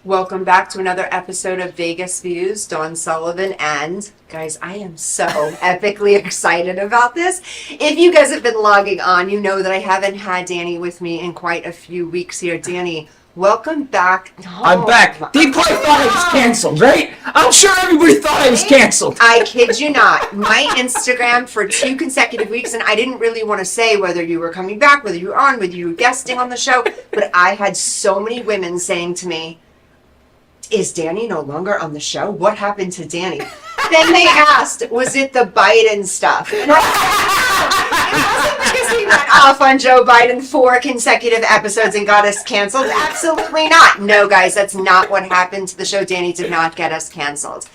Welcome back to another episode of Vegas Views. Dawn Sullivan, and guys, I am so epically excited about this. If you guys have been logging on, you know that I haven't had Danny with me in quite a few weeks here. Danny, welcome back. I'm back. They probably thought I was canceled, right? I'm sure everybody thought I was canceled. I kid you not. My Instagram for 2 consecutive weeks, and I didn't really want to say whether you were coming back, whether you were on, whether you were guesting on the show, but I had so many women saying to me, is Danny no longer on the show? What happened to Danny? Then they asked, was it the Biden stuff? And it wasn't because he went off on Joe Biden 4 consecutive episodes and got us canceled. Absolutely not. No, guys, that's not what happened to the show. Danny did not get us canceled.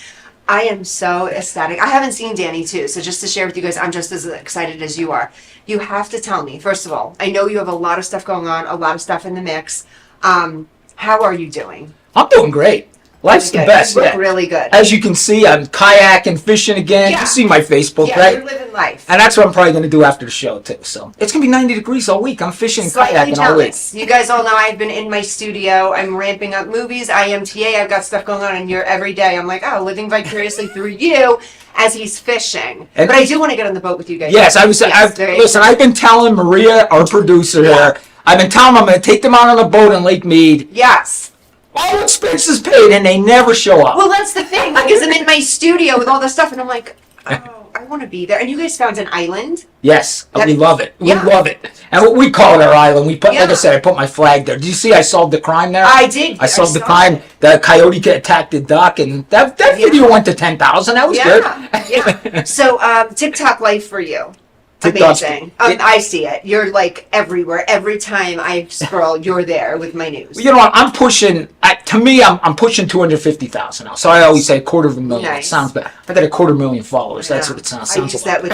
I am so ecstatic. I haven't seen Danny too, so just to share with you guys, I'm just as excited as you are. You have to tell me, first of all, I know you have a lot of stuff going on, a lot of stuff in the mix. How are you doing? I'm doing great. Life's the best. You look really good. As you can see, I'm kayaking, fishing again. Yeah. You see my Facebook, yeah, right? You're living life. And that's what I'm probably going to do after the show, too. So it's going to be 90 degrees all week. I'm fishing and Slightly kayaking all week. jealous. You guys all know I've been in my studio. I'm ramping up movies, IMTA. I've got stuff going on, and you're every day. I'm like, oh, living vicariously through you as he's fishing. And but I do want to get on the boat with you guys. Yes, listen, I've been telling Maria, our producer here, I've been telling them I'm going to take them out on a boat in Lake Mead. Yes. All expenses paid, and they never show up. Well, that's the thing, because I'm in my studio with all this stuff, and I'm like, oh, I want to be there. And you guys found an island? Yes, we love it. We Yeah. love it. And what we call it our island. We put, Yeah. like I said, I put my flag there. Did you see I solved the crime there? I did. I solved the saw crime. it. The coyote attacked the duck, and that video went to 10,000. That was good. Yeah. So, TikTok life for you. TikTok's- Amazing. I see it. You're like everywhere. Every time I scroll, you're there with my news. You know what? I'm pushing. To me, I'm pushing 250,000 now. So I always say 250,000. Nice. It sounds bad. I got 250,000 followers. That's Yeah. what it sounds.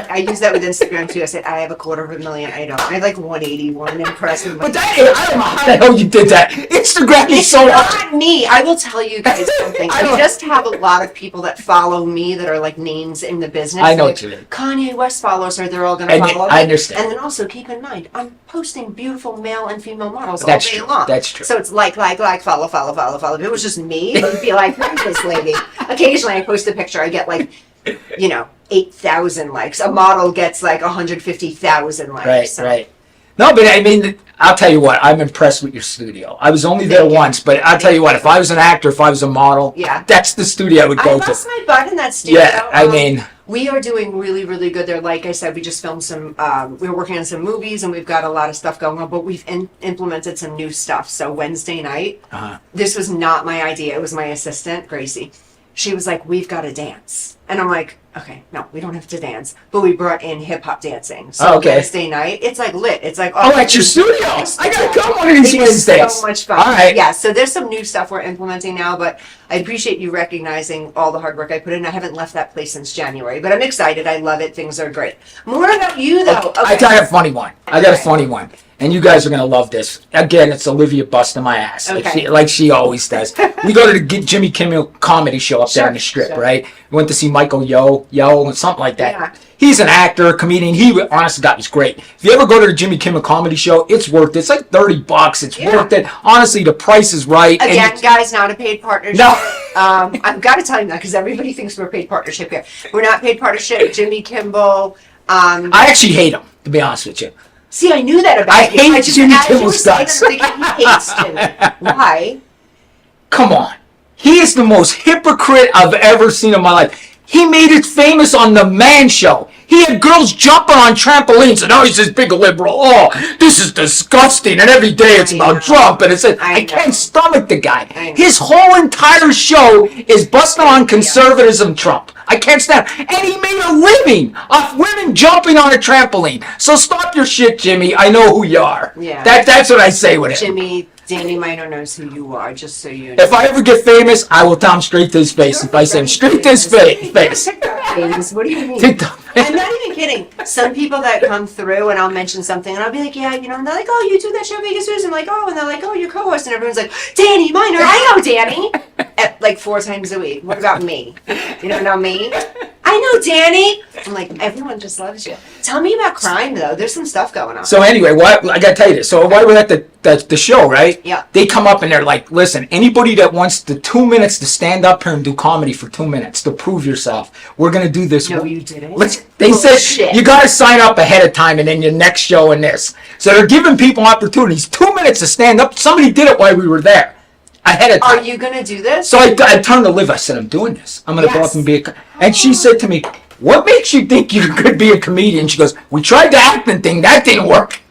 I use that with Instagram too. I said I have 250,000. I don't. I have like 181 impressive. But I don't know how the hell you did that. Instagram is It's so not me. I will tell you guys something. I I don't- just have a lot of people that follow me that are like names in the business. I know like what you mean. Kanye West follows her. They're all going to And follow I me. understand. And then also keep in mind, I'm posting beautiful male and female models That's all day true. long. That's true. So it's like, follow. If it was just me, you'd be like, who's this lady? Occasionally I post a picture. I get like, 8,000 likes. A model gets like 150,000 likes. Right, So- right. No, but I mean, I'll tell you what, I'm impressed with your studio. I was only there Thank you. once, but I'll tell you what, if I was an actor, if I was a model, Yeah. that's the studio I would I go lost to. my butt in that studio. Yeah, I mean, We are doing really, really good there. Like I said, we just filmed some, we were working on some movies and we've got a lot of stuff going on, but we've implemented some new stuff. So Wednesday night, this was not my idea. It was my assistant, Gracie. She was like, we've got to dance. And I'm like, okay, no, we don't have to dance. But we brought in hip hop dancing. So Okay. Wednesday night, it's like lit. It's like, oh, at your studio. I gotta come one of these it's Wednesdays. so much fun. All right. Yeah, so there's some new stuff we're implementing now, but I appreciate you recognizing all the hard work I put in. I haven't left that place since January, but I'm excited. I love it. Things are great. More about you, though. I got a funny one. And you guys are going to love this. Again, it's Olivia busting my ass. Okay. Like she always does. We go to the Jimmy Kimmel comedy show up there on the strip, sure. right? We went to see Michael Yo, and something like that. Yeah. He's an actor, comedian. He, honestly, God, he's great. If you ever go to the Jimmy Kimmel comedy show, it's worth it. It's like $30. It's worth it. Honestly, the price is right. Again, guys, not a paid partnership. No. I've got to tell you that because everybody thinks we're a paid partnership here. We're not paid partnership. Jimmy Kimmel. I actually hate him, to be honest with you. See, I knew that about I you. hate Jimmy Kimmel's guts. He hates Jimmy. Why? Come on. He is the most hypocrite I've ever seen in my life. He made it famous on The Man Show. He had girls jumping on trampolines, and he's this big liberal. Oh, this is disgusting. And every day it's about Trump. And I can't stomach the guy. His whole entire show is busting on conservatism Trump. I can't stand it. And he made a living off women jumping on a trampoline. So stop your shit, Jimmy. I know who you are. Yeah. That's what I say with it. Jimmy, Danny Minor knows who you are, just so you know. If I ever get famous, I will tell him straight to his face. If I say him straight to his face. TikTok famous. What do you mean? TikTok. I'm not even kidding. Some people that come through and I'll mention something and I'll be like, yeah, and they're like, oh, you do that show Vegas News? I'm like, oh, and they're like, oh, you're co-host, and everyone's like, Danny Minor, I know Danny. like 4 times a week. What about me? You don't know me? I know Danny. I'm like, everyone just loves you. Tell me about crime though. There's some stuff going on. So anyway, I gotta tell you this. So while we're at the show, right? Yeah. They come up and they're like, listen, anybody that wants the 2 minutes to stand up here and do comedy for 2 minutes to prove yourself, we're gonna do this. No, you didn't. They said Shit. you gotta sign up ahead of time and then your next show and this. So they're giving people opportunities. 2 minutes to stand up. Somebody did it while we were there. Ahead of time. Are you gonna do this? So I turned to Liv. I said, I'm doing this. I'm going to go up and be and she said to me, what makes you think you could be a comedian? She goes, we tried the acting thing. That didn't work.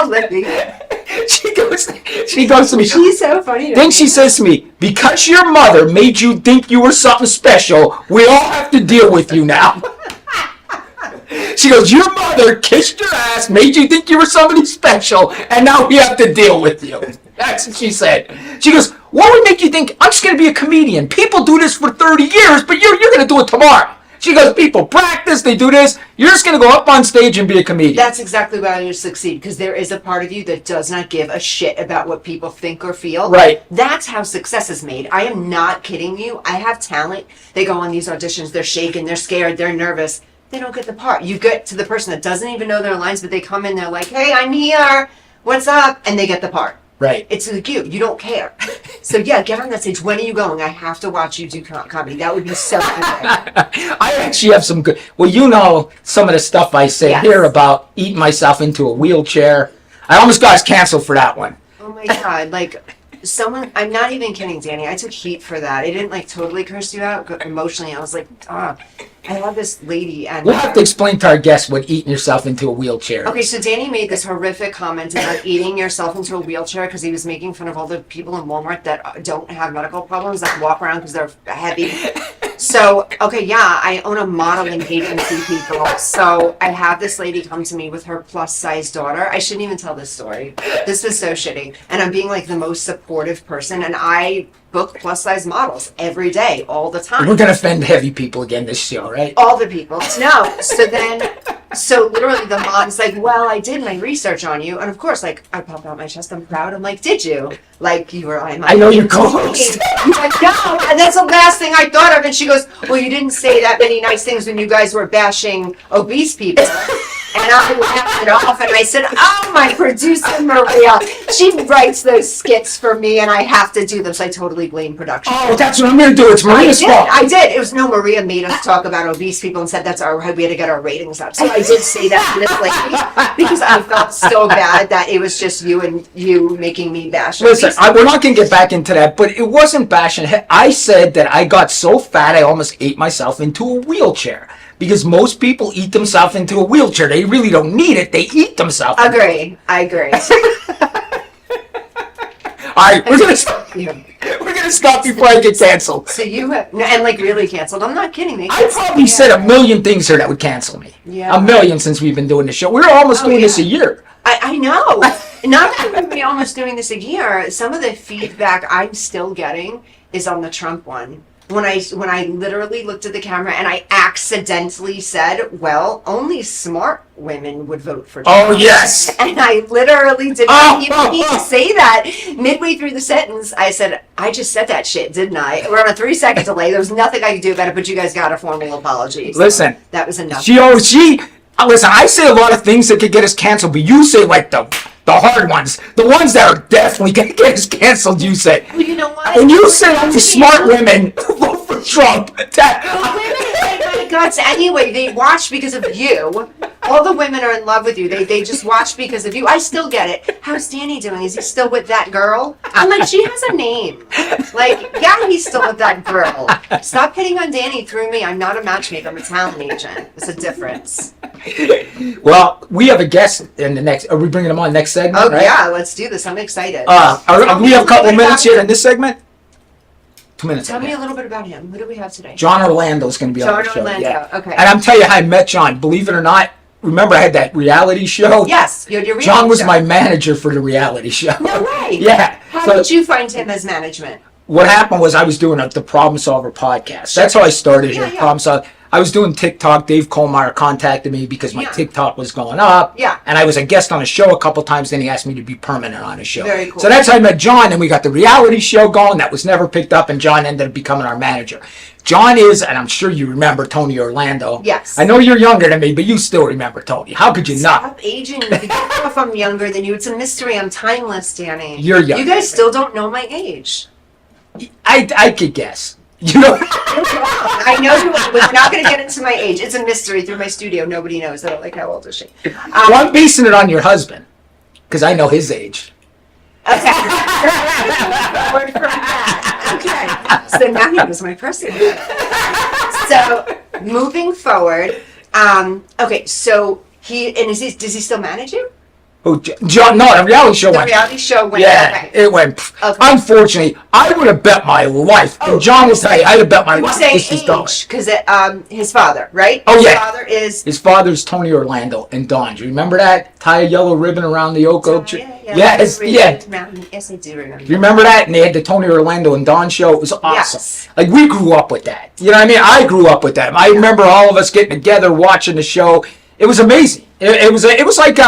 Olivia. She goes to me. She's so funny. Then she says to me, because your mother made you think you were something special, we all have to deal with you now. She goes, your mother kissed your ass, made you think you were somebody special, and now we have to deal with you. That's what she said. She goes, what would make you think I'm just going to be a comedian? People do this for 30 years, but you're going to do it tomorrow. She goes, people practice, they do this. You're just going to go up on stage and be a comedian. That's exactly why you succeed, because there is a part of you that does not give a shit about what people think or feel. Right. That's how success is made. I am not kidding you. I have talent. They go on these auditions, they're shaking, they're scared, they're nervous. They don't get the part. You get to the person that doesn't even know their lines, but they come in, they're like, hey, I'm here. What's up? And they get the part. Right. It's like you don't care. So yeah, get on that stage. When are you going? I have to watch you do comedy. That would be so good. I actually have some good, well, you know some of the stuff I say here about eating myself into a wheelchair. I almost got us canceled for that one. Oh my God, like someone, I'm not even kidding, Danny. I took heat for that. I didn't like totally curse you out emotionally. I was like, I love this lady. And we'll have to explain to our guests what eating yourself into a wheelchair. Okay, so Danny made this horrific comment about eating yourself into a wheelchair because he was making fun of all the people in Walmart that don't have medical problems that walk around because they're heavy. So, okay, yeah, I own a modeling agency, people. So I have this lady come to me with her plus-size daughter. I shouldn't even tell this story. This was so shitty. And I'm being like the most supportive person. And I book plus-size models every day, all the time. We're going to offend heavy people again this show, right? All the people. No. So literally the mom's like, well, I did my research on you. And of course, like, I pop out my chest. I'm proud. I'm like, did you? Like, you were I know your co-host. You're like, no. And that's the last thing I thought of. And she goes, well, you didn't say that many nice things when you guys were bashing obese people. And I laughed it off, and I said, oh, my producer, Maria, she writes those skits for me, and I have to do them, so I totally blame production. Oh, that's what I'm going to do. It's Maria's fault. I did. It was, no, Maria made us talk about obese people and said we had to get our ratings up. So I did say that to this lady, because I felt so bad that it was just you making me bash Listen, obese we're not going to get back into that, but it wasn't bashing. I said that I got so fat I almost ate myself into a wheelchair. Because most people eat themselves into a wheelchair. They really don't need it. They eat themselves. I agree. All right, we're gonna stop. We're gonna stop before I get canceled. So you have, and like really canceled. I'm not kidding. I probably said a million things here that would cancel me. Yeah. A million since we've been doing this show. We're almost doing this a year. I know. Not that we've been almost doing this a year. Some of the feedback I'm still getting is on the Trump one. When I literally looked at the camera and I accidentally said, well, only smart women would vote for Trump. Oh, yes. And I literally did not even need to say that. Midway through the sentence, I said, I just said that shit, didn't I? We're on a 3-second delay. There was nothing I could do about it, but you guys got a formal apology. So listen. That was enough. Listen, I say a lot of things that could get us canceled, but you say like the hard ones. The ones that are definitely going to get us canceled, you say. Well, you know what? And you say only smart women vote for Trump. Women hate my guts anyway. They watch because of you. All the women are in love with you. They just watch because of you. I still get it. How's Danny doing? Is he still with that girl? I'm like, she has a name. Like, yeah, he's still with that girl. Stop hitting on Danny through me. I'm not a matchmaker. I'm a talent agent. It's a difference. Well, we have a guest in the next. Are we bringing him on next segment? Oh, right? yeah, let's do this. I'm excited. We have a couple minutes here in this segment? 2 minutes. Tell me a little bit about him. Who do we have today? John Orlando's going to be on the show. John Orlando, yeah. okay. And I'm telling you how I met John. Believe it or not, remember I had that reality show? Yes, your reality John was show. my manager for the reality show. No way. Yeah. How did you find him as management? What happened was I was doing the Problem Solver podcast. That's how I started here. Yeah. Problem Solver. I was doing TikTok. Dave Kohlmeyer contacted me because my TikTok was going up. Yeah. And I was a guest on a show a couple times. Then he asked me to be permanent on a show. Very cool. So that's how I met John. And we got the reality show going. That was never picked up. And John ended up becoming our manager. John is, and I'm sure you remember Tony Orlando. Yes. I know you're younger than me, but you still remember Tony. How could you not? Stop aging me. You don't know if I'm younger than you. It's a mystery. I'm timeless, Danny. You're young. You guys still don't know my age. I could guess. You know. I know we're not going to get into my age. It's a mystery through my studio. Nobody knows. I don't like how old is she. Well, I'm basing it on your husband because I know his age. Okay. Word from that. Okay. So now he knows my person. So moving forward, okay. So does he still manage you? Oh, John, no, the reality show went. The reality show went. Yeah, Okay. it went. Okay. Unfortunately, I would have bet my life. And John will tell you, I'd have bet my You life. say This is going. age because his father, right? Oh, his yeah. Father is. His father's Tony Orlando and Dawn. Do you remember that? Tie a yellow ribbon around the oak tree. Yeah. Yes, yeah. Yes, I do remember. Do you remember that? And they had the Tony Orlando and Dawn show. It was awesome. Yes. Like, we grew up with that. You know what I mean? I grew up with that. I remember all of us getting together, watching the show. It was amazing. It was like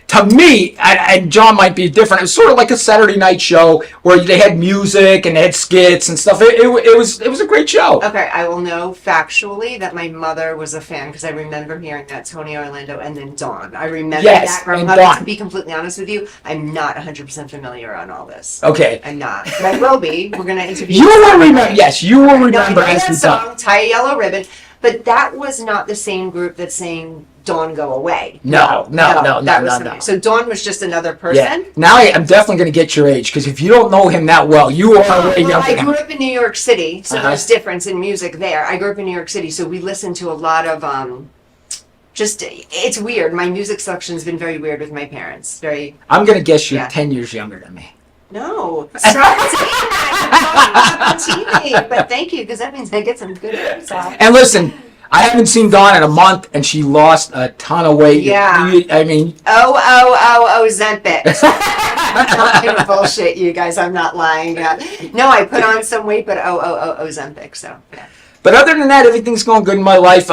to me, and John might be different, it was sort of like a Saturday night show where they had music and they had skits and stuff. It was a great show. Okay, I will know factually that my mother was a fan because I remember hearing that Tony Orlando and then Dawn. I remember that growing and up. Dawn. To be completely honest with you, I'm not 100% familiar on all this. Okay. I'm not. But I will be. We're going to interview You will remember, yes, you will No, I remember know as that we song, talk. Tie a Yellow Ribbon, but that was not the same group that sang Dawn Go Away. No. That was So Dawn was just another person? Yeah. Now I'm definitely going to get your age, because if you don't know him that well, you are way younger. I grew up in New York City, so Uh-huh. there's difference in music there. I grew up in New York City, so we listened to a lot of it's weird. My music selection's been very weird with my parents. I'm going to guess you're Yeah. 10 years younger than me. No, stop saying that. You're talking about TV, but thank you, because that means I get some good insight. And listen, I haven't seen Dawn in a month, and she lost a ton of weight. Yeah. I mean... Ozempic. I'm not bullshit, you guys. I'm not lying. No, I put on some weight, but Ozempic, so... Yeah. But other than that, everything's going good in my life.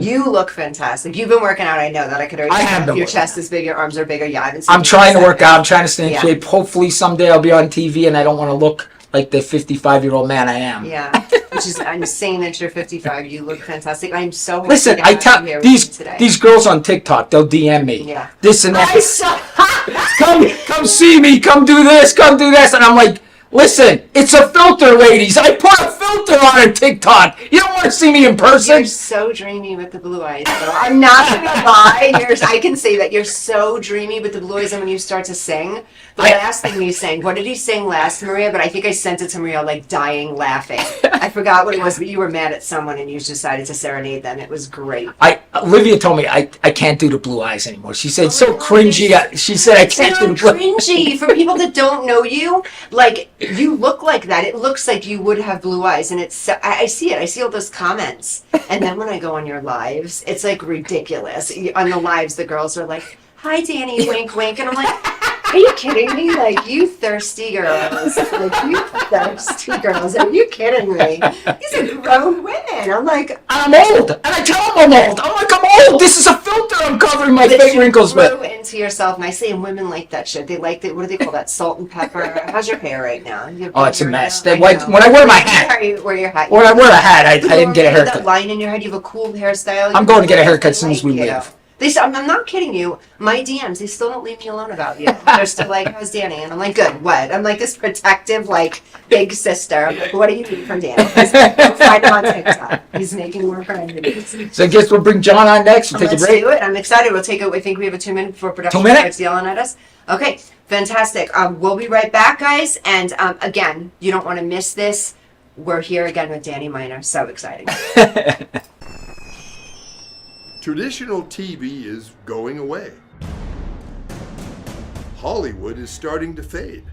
You look fantastic. You've been working out. I know that. I could already I have tell. been Your working chest is big. Your arms are bigger. Yeah, I haven't seen I'm you trying to in a work second. out. I'm trying to stay in Yeah. shape. Hopefully someday I'll be on TV, and I don't want to look like the 55-year-old man I am. Yeah, which is insane that you're 55. You look fantastic. I'm so happy Listen, to I have tell you here with me today. these girls on TikTok, they'll DM me. Yeah. This and that. I saw. Come see me. Come do this. Come do this. And I'm like, listen, it's a filter, ladies. I put a filter on a TikTok. You don't want to see me in person. You're so dreamy with the blue eyes. Though. I'm not gonna lie. I can say that you're so dreamy with the blue eyes. And when you start to sing, the last thing you sang, what did he sing last, Maria? But I think I sent it to Maria like dying laughing. I forgot what it was, but you were mad at someone and you decided to serenade them. It was great. Olivia told me I can't do the blue eyes anymore. She said it's so cringy. She said I can't do the So blue. cringy for people that don't know you. Like you look like that. It looks like you would have blue eyes, and it's. I see it. I see all those comments, and then when I go on your lives, it's like ridiculous. On the lives, the girls are like, "Hi, Danny," wink, wink, and I'm like. Are you kidding me? Like, you thirsty girls. Like, you thirsty girls. Are you kidding me? These are grown women. I'm like, I'm old. And I tell them I'm old. I'm like, I'm old. This is a filter I'm covering my fake wrinkles grow with. into yourself nicely, and women like that shit. They like what do they call that? Salt and pepper. How's your hair right now? You have Oh, it's a hair mess. now? When I wear my hat. Wear your hat. When I wear a hat, I didn't get a That haircut. line in your head. You have a cool hairstyle. I'm going to get a haircut as soon as we Like you. leave. I'm not kidding you. My DMs, they still don't leave me alone about you. They're still like, how's Danny? And I'm like, good, what? I'm like this protective, like, big sister. I'm like, what do you need from Danny? Go find him on TikTok. He's making more friends. So I guess we'll bring John on next. We'll take a Let's break. do it. I'm excited. We'll take it. I think we have a 2 minute before production 2 minutes? starts yelling at us. Okay, fantastic. We'll be right back, guys. And again, you don't want to miss this. We're here again with Danny Miner. So exciting. Traditional TV is going away. Hollywood is starting to fade.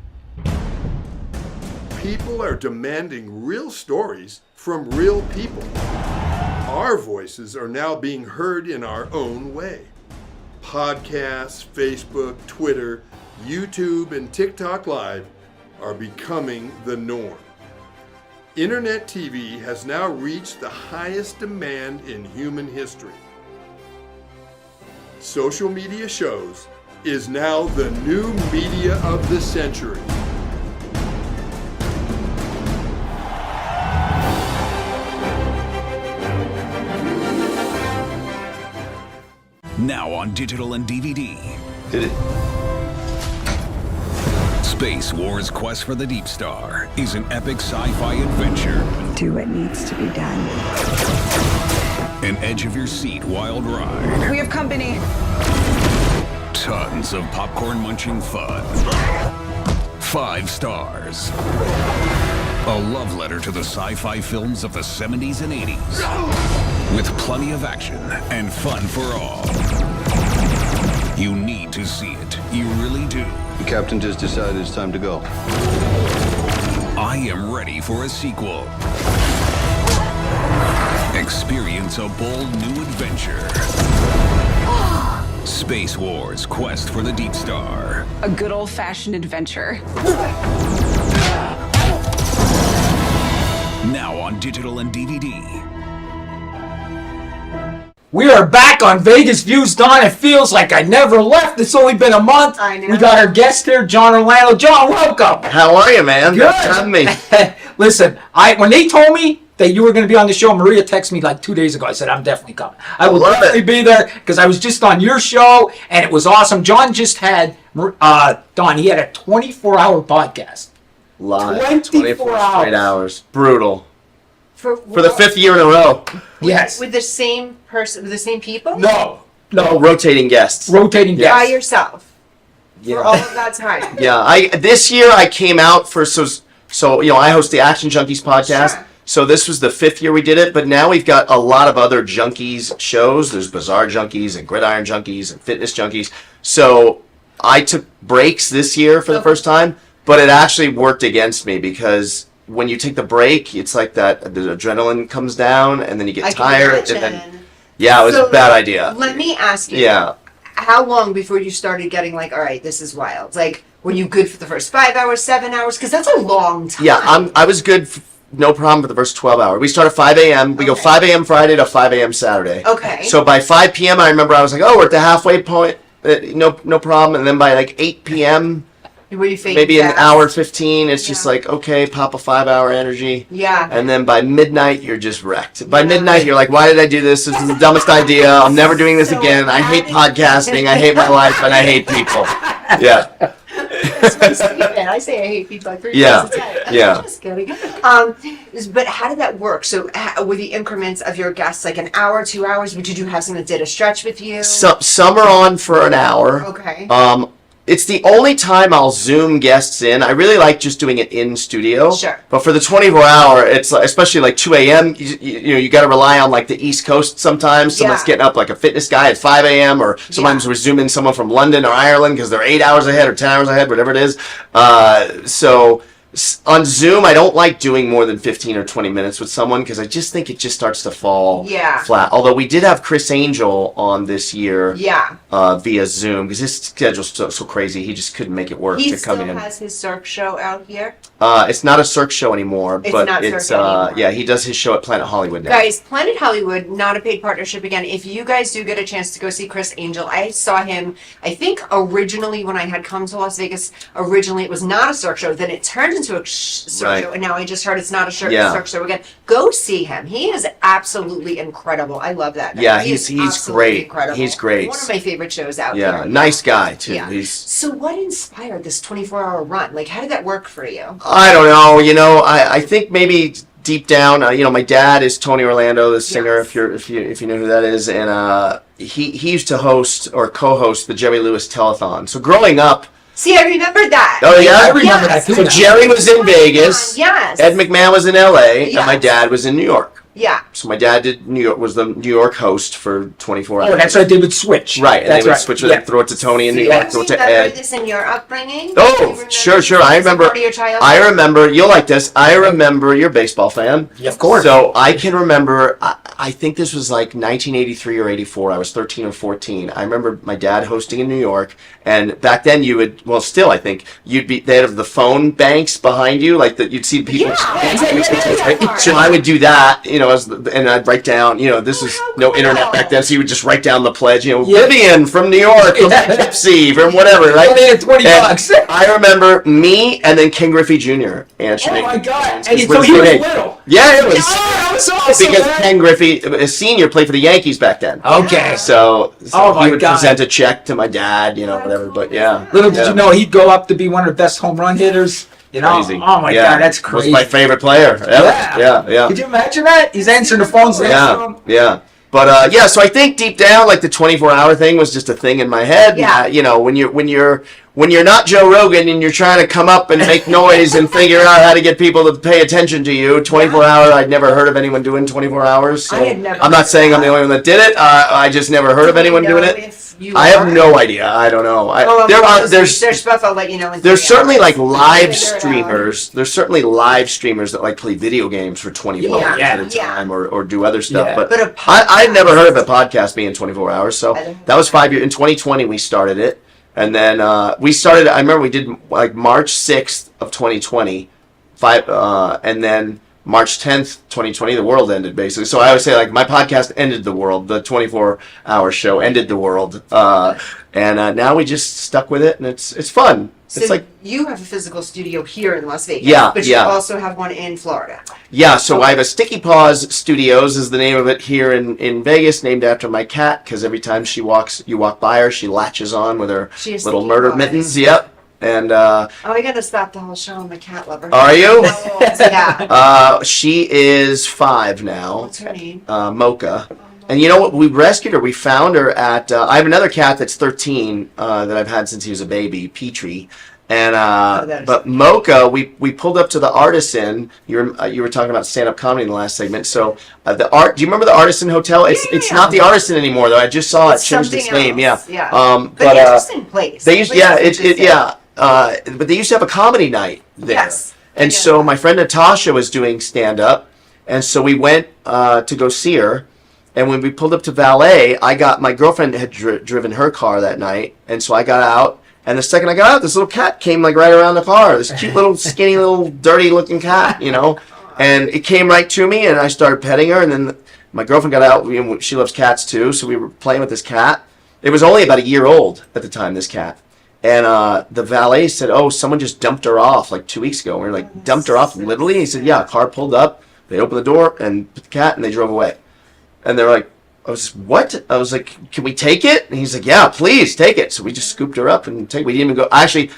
People are demanding real stories from real people. Our voices are now being heard in our own way. Podcasts, Facebook, Twitter, YouTube, and TikTok Live are becoming the norm. Internet TV has now reached the highest demand in human history. Social media shows is now the new media of the century. Now on digital and DVD. Did it? Space Wars Quest for the Deep Star is an epic sci-fi adventure. Do what needs to be done. An edge-of-your-seat wild ride. We have company. Tons of popcorn-munching fun. 5 stars. A love letter to the sci-fi films of the 70s and 80s. With plenty of action and fun for all. You need to see it. You really do. The captain just decided it's time to go. I am ready for a sequel. Experience a bold new adventure. Space Wars Quest for the Deep Star. A good old-fashioned adventure. Now on digital and DVD. We are back on Vegas Views, Don. It feels like I never left. It's only been a month. I know. We got our guest here, John Orlando. John, welcome. How are you, man? Good. Thanks for having me. Listen, when they told me that you were going to be on the show, Maria texted me like 2 days ago. I said, I'm definitely coming. I will Love definitely it. be there because I was just on your show, and it was awesome. John just had, Don, he had a 24-hour podcast. Live. 24 straight hours. Brutal. For For the 5th year in a row. Yes. With the same person, with the same people? No. Rotating guests. Rotating By guests. yourself. For all of that time. Yeah, this year I came out for I host the Action Junkeez podcast. Sure. So this was the 5th year we did it, but now we've got a lot of other Junkeez shows. There's Bizarre Junkeez and Gridiron Junkeez and Fitness Junkeez. So I took breaks this year for the first time, but it actually worked against me because when you take the break, it's like the adrenaline comes down and then you get tired and then it was a bad idea. Let me ask you. Yeah. How long before you started getting like, all right, this is wild? Like, were you good for the first 5 hours, 7 hours? Because that's a long time. Yeah, I was good. No problem for the first 12 hours. We start at 5 a.m. We go 5 a.m. Friday to 5 a.m. Saturday. Okay. So by 5 p.m. I remember I was like, oh, we're at the halfway point. No problem. And then by like 8 p.m., Were you faking maybe an fast? hour 15, it's just Yeah. like, okay, pop a 5-hour energy. Yeah. And then by midnight, you're just wrecked. By midnight, you're like, why did I do this? This is the dumbest idea. I'm never doing this So again. I hate how did- podcasting. I hate my life. And I hate people. Yeah. That's my statement. I say I hate people like 3 Yeah. times a day. Yeah. Just kidding. But how did that work? So were the increments of your guests like an hour, 2 hours? Did you have someone that did a stretch with you? Some are on for an hour. Okay. It's the only time I'll Zoom guests in. I really like just doing it in studio. Sure. But for the 24-hour, it's like, especially like 2 a.m., you got to rely on like the East Coast sometimes. Someone's Yeah. getting up like a fitness guy at 5 a.m. or sometimes we're Zooming someone from London or Ireland because they're 8 hours ahead or 10 hours ahead, whatever it is. So on Zoom, I don't like doing more than 15 or 20 minutes with someone because I just think it just starts to fall flat. Although we did have Chris Angel on this year via Zoom because his schedule's so crazy. He just couldn't make it work He to come still in. has his Cirque show out here. It's not a Cirque show anymore, It's but not it's Cirque anymore. yeah, he does his show at Planet Hollywood now. Guys, Planet Hollywood, not a paid partnership again. If you guys do get a chance to go see Chris Angel, I saw him, I think originally when I had come to Las Vegas, originally it was not a Cirque show, then it turned into a Cirque Right. show, and now I just heard it's not a Cirque show again. Go see him. He is absolutely incredible. I love that. Yeah, He he's is absolutely great. Incredible. He's great. One of my favorite shows out Yeah, there. nice guy too. Yeah. He's So what inspired this 24-hour run? Like, how did that work for you? I don't know. I think maybe deep down, my dad is Tony Orlando, the singer. Yes. If you know who that is, and he used to host or co-host the Jerry Lewis Telethon. So growing up, See, I remember that. oh yeah, I remember that too. So Jerry was in Vegas. Yes. Ed McMahon was in L.A. Yes. and my dad was in New York. Yeah. So my dad did New York, was the New York host for 24 hours. Oh, that's right. They would switch. Right, and That's they would right. switch it, Yeah. throw it to Tony in New York, throw it to remember Ed. this in your upbringing? Do you Oh, remember sure. this I as a remember. part of your childhood? I remember. You'll like this. I remember. You're a baseball fan. Yeah, of course. So I can remember. I think this was like 1983 or 84. I was 13 or 14. I remember my dad hosting in New York, and back then you would. Well, still, I think you'd be. They have the phone banks behind you, like that. You'd see people. Yeah. So I would do that, and I'd write down. This is how no cool. internet back then, so you would just write down the pledge. Yeah. Vivian from New York, from Poughkeepsie, from whatever, right? They had 20 And bucks. I remember me and then Ken Griffey Jr. answering. Oh my God! Because And so we're he was big. little. Yeah, it was. Oh, that was awesome. Because man. Ken Griffey, a senior, played for the Yankees back then. Okay. So Oh my he would God. present a check to my dad, whatever. But yeah. Little did Yeah. you know he'd go up to be one of the best home run hitters. Crazy. Oh my Yeah. God, that's crazy. Was my favorite player ever. Yeah. Could you imagine that? He's answering the phones next to him. Yeah. But so I think deep down, like the 24-hour thing was just a thing in my head. Yeah. When you're not Joe Rogan and you're trying to come up and make noise and figure out how to get people to pay attention to you, 24-hour, I'd never heard of anyone doing 24 hours. So I had never I'm not heard saying of I'm the that. only one that did it. I just never heard of anyone doing it. I have no idea. I don't know. There's stuff I'll let you know. there's certainly like live Figure it out. streamers. There's certainly live streamers that like play video games for 24 Yeah, hours at a yeah. time or do other stuff. Yeah. But, But a I've never heard of a podcast- podcast being 24 hours. So I don't- that was 5 years. In 2020, we started it. And then we started, I remember we did like March 6th of 2020. And then March 10th, 2020, the world ended basically. So I always say like my podcast ended the world. The 24-hour show ended the world. And now we just stuck with it and it's fun. So It's like, you have a physical studio here in Las Vegas, Yeah, but yeah. you also have one in Florida. yeah, so I have a Sticky Paws Studios is the name of it here in Vegas, named after my cat, because every time you walk by her, she latches on with her She has little sticky murder paws. mittens. Yep. And Oh, I gotta stop the whole show. I'm a cat lover. are you? Yeah. She is 5 now. What's her name? Mocha. And you know what? We rescued her. We found her at. I have another cat that's 13 that I've had since he was a baby, Petrie. And that is but Mocha, we pulled up to the Artisan. You were talking about stand-up comedy in the last segment. So the art. Do you remember the Artisan Hotel? It's Yeah. not the Artisan anymore though. I just saw it changed its something name. Yeah. else. Yeah. But interesting place. they used The place is interesting. but they used to have a comedy night there. Yes. And Yeah. so my friend Natasha was doing stand-up, and so we went to go see her. And when we pulled up to valet, my girlfriend had driven her car that night, and so I got out. And the second I got out, this little cat came like right around the car. This cute little skinny little dirty looking cat, And it came right to me, and I started petting her. And then my girlfriend got out. She loves cats too, so we were playing with this cat. It was only about a year old at the time, this cat. And the valet said, "Oh, someone just dumped her off like 2 weeks ago." And we were like, "Dumped her off literally?" And he said, "Yeah, a car pulled up. They opened the door and put the cat, and they drove away." And they're like, I was, what? I was like, "Can we take it?" And he's like, "Yeah, please take it." So we just scooped her up and we didn't even go. Actually,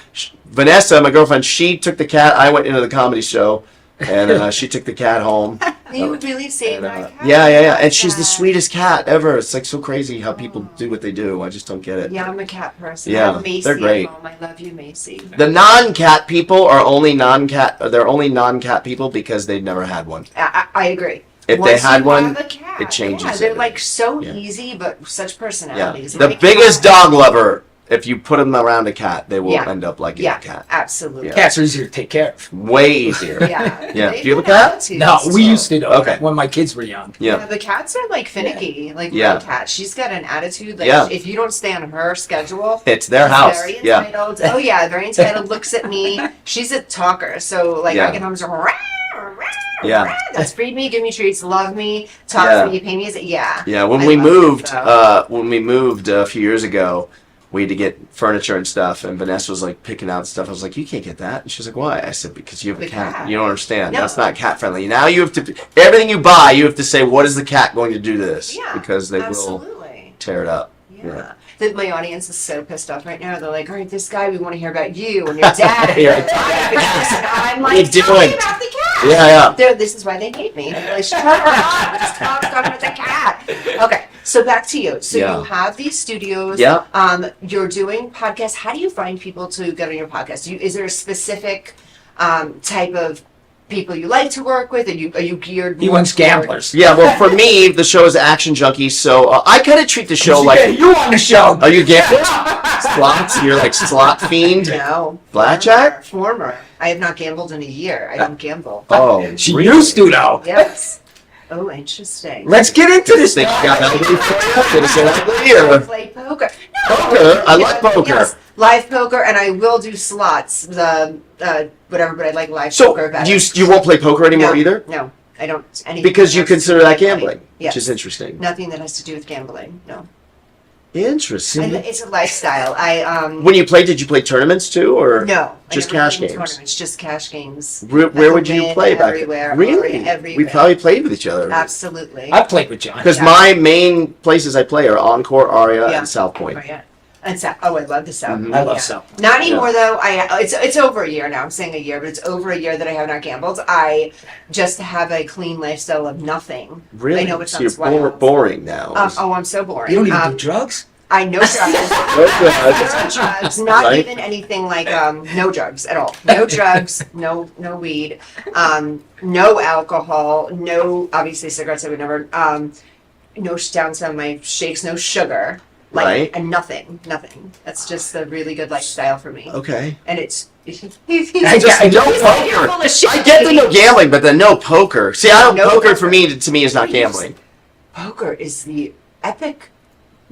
Vanessa, my girlfriend, she took the cat. I went into the comedy show, and she took the cat home. You really saved my cat. Yeah. And she's the sweetest cat ever. It's like so crazy how people do what they do. I just don't get it. Yeah, I'm a cat person. Yeah, I have Macy they're great. At home. I love you, Macy. The non-cat people are only non-cat. They're only non-cat people because they've never had one. I agree. If Once they had you one, have a cat, it changes Yeah, they're everything. like so Yeah. easy, but such Yeah. personalities. The My biggest cat- dog lover. If you put them around a cat, they will Yeah. end up liking Yeah, a cat. absolutely. Cats are easier to take care of. Way easier. Yeah. Yeah. They Do you have a have cat? attitudes, No, we too. used to though, Okay. when my kids were young. Yeah. The cats are like finicky. Like Yeah. my cat, she's got an attitude. Like Yeah. if you don't stay on her schedule, It's their she's house. Very Yeah. entitled. Oh yeah, very entitled. Looks at me. She's a talker. So like Yeah. I can home just Yeah. That's feed me, give me treats, love me, talk Yeah. to me, pay me. Yeah. Yeah. When I we love it, moved, so. a few years ago, we had to get furniture and stuff, and Vanessa was like picking out stuff. I was like, "You can't get that." And she was like, "Why?" I said, "Because you have a The cat. cat. You don't understand. No. That's not cat friendly. Now you have to everything you buy, you have to say, what is the cat going to do to this? Yeah. Because they will absolutely. tear it up." Yeah. My audience is so pissed off right now. They're like, all right, this guy, we want to hear about you and your dad. Your I'm What like, you tell me doing? about the cat. Yeah. This is why they hate me. They're like, shut up. Just talking about the cat. Okay, so back to you. So Yeah. you have these studios. Yeah. You're doing podcasts. How do you find people to get on your podcast? Is there a specific type of people you like to work with? Are you geared? He more wants toward- gamblers. Yeah, well, for me, the show is Action Junkies, so I kind of treat the show Yeah, like. you on the show. Are you gamblers? Slots? You're like slot fiend? No. Blackjack? Former. I have not gambled in a year. I don't gamble. Oh, She used to though. Yes. Oh, interesting. Let's get into this. Think you got ugly for you? Did it say ugly, or- Play poker. Poker? I like poker. Yes, live poker, and I will do slots. The whatever, but I like live So poker better. you won't play poker anymore No, either? No, I don't. Anything Because you that has to consider do that with gambling. gambling, Yes. which is interesting. Nothing that has to do with gambling. No. Interesting. It's a lifestyle. I When you played, did you play tournaments too, or no. just I never cash played in games? Tournaments, just cash games. Where would you Win play back? everywhere, Really? everywhere. We probably played with each other. Absolutely. I played with John. Because Yeah. my main places I play are Encore, Aria, Yeah. and South Point. Oh, yeah. And I love the South. Mhm. I love Yeah. South. Not anymore though. It's over a year now. I'm saying a year, but it's over a year that I have not gambled. I just have a clean lifestyle of nothing. Really? I know it So you're sounds wild. boring now. I'm so boring. You don't even do drugs? I know drugs. Okay. Drugs, not Right. even anything like no drugs at all. No drugs, no weed, no alcohol, no obviously cigarettes I would never no down some of my shakes, no sugar. Like Right. and nothing. That's just a really good lifestyle for me. Okay. And it's he's I Just get- no he's like, poker. "You're full of shit, I get the baby." no gambling, but the no poker. See, I don't No poker poker. for me to me is not gambling. Poker is the epic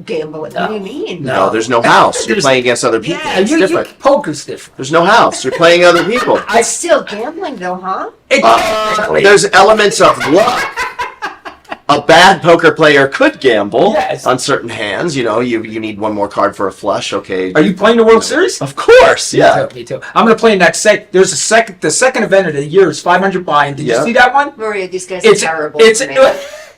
gambling. No. What do you mean? No, there's no house. You're There's- playing against other people. Yeah, It's different. Poker's different. There's no house. You're playing other people. It's still gambling though, huh? Exactly. There's elements of luck. A bad poker player could gamble Yes. on certain hands. You know, you need one more card for a flush. Okay. Are you playing the World Series? Of course. Yeah. Me too. I'm gonna play next set. There's the second event of the year is 500 buy-in. Did Yeah. you see that one? Maria, these guys It's are terrible. it's to me.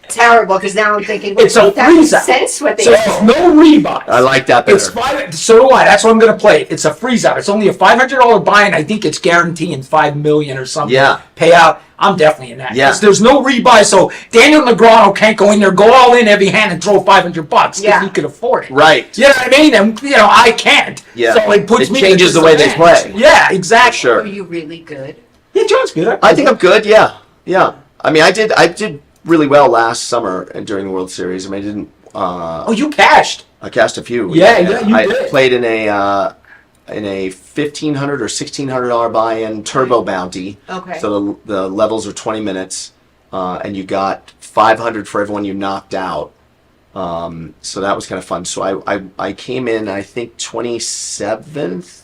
Terrible because now I'm thinking, It's a that freeze makes up. sense what they so it's no rebuy. I like that better. It's so do I. That's what I'm gonna play. It's a freeze out. It's only a $500 buy-in. I think it's guaranteeing $5 million or something. Yeah. Payout. I'm definitely in that. Yeah. 'Cause there's no rebuy, so Daniel Negreanu can't go in there, go all in heavy hand, and throw $500 because Yeah. he could afford it. Right. You know what I mean? And I can't. Yeah. So it puts It me changes the way they disadvantage. play. Yeah, exactly. Sure. Are you really good? Yeah, John's good. I think I'm good. Yeah. Yeah. I mean, I did really well last summer and during the World Series. I mean, I didn't. Oh, you cashed. I cast a few. Yeah, you I did. played in a $1,500 or $1,600 buy-in turbo bounty. Okay. So the levels are 20 minutes, and you got 500 for everyone you knocked out. So that was kind of fun. So I came in, I think 27th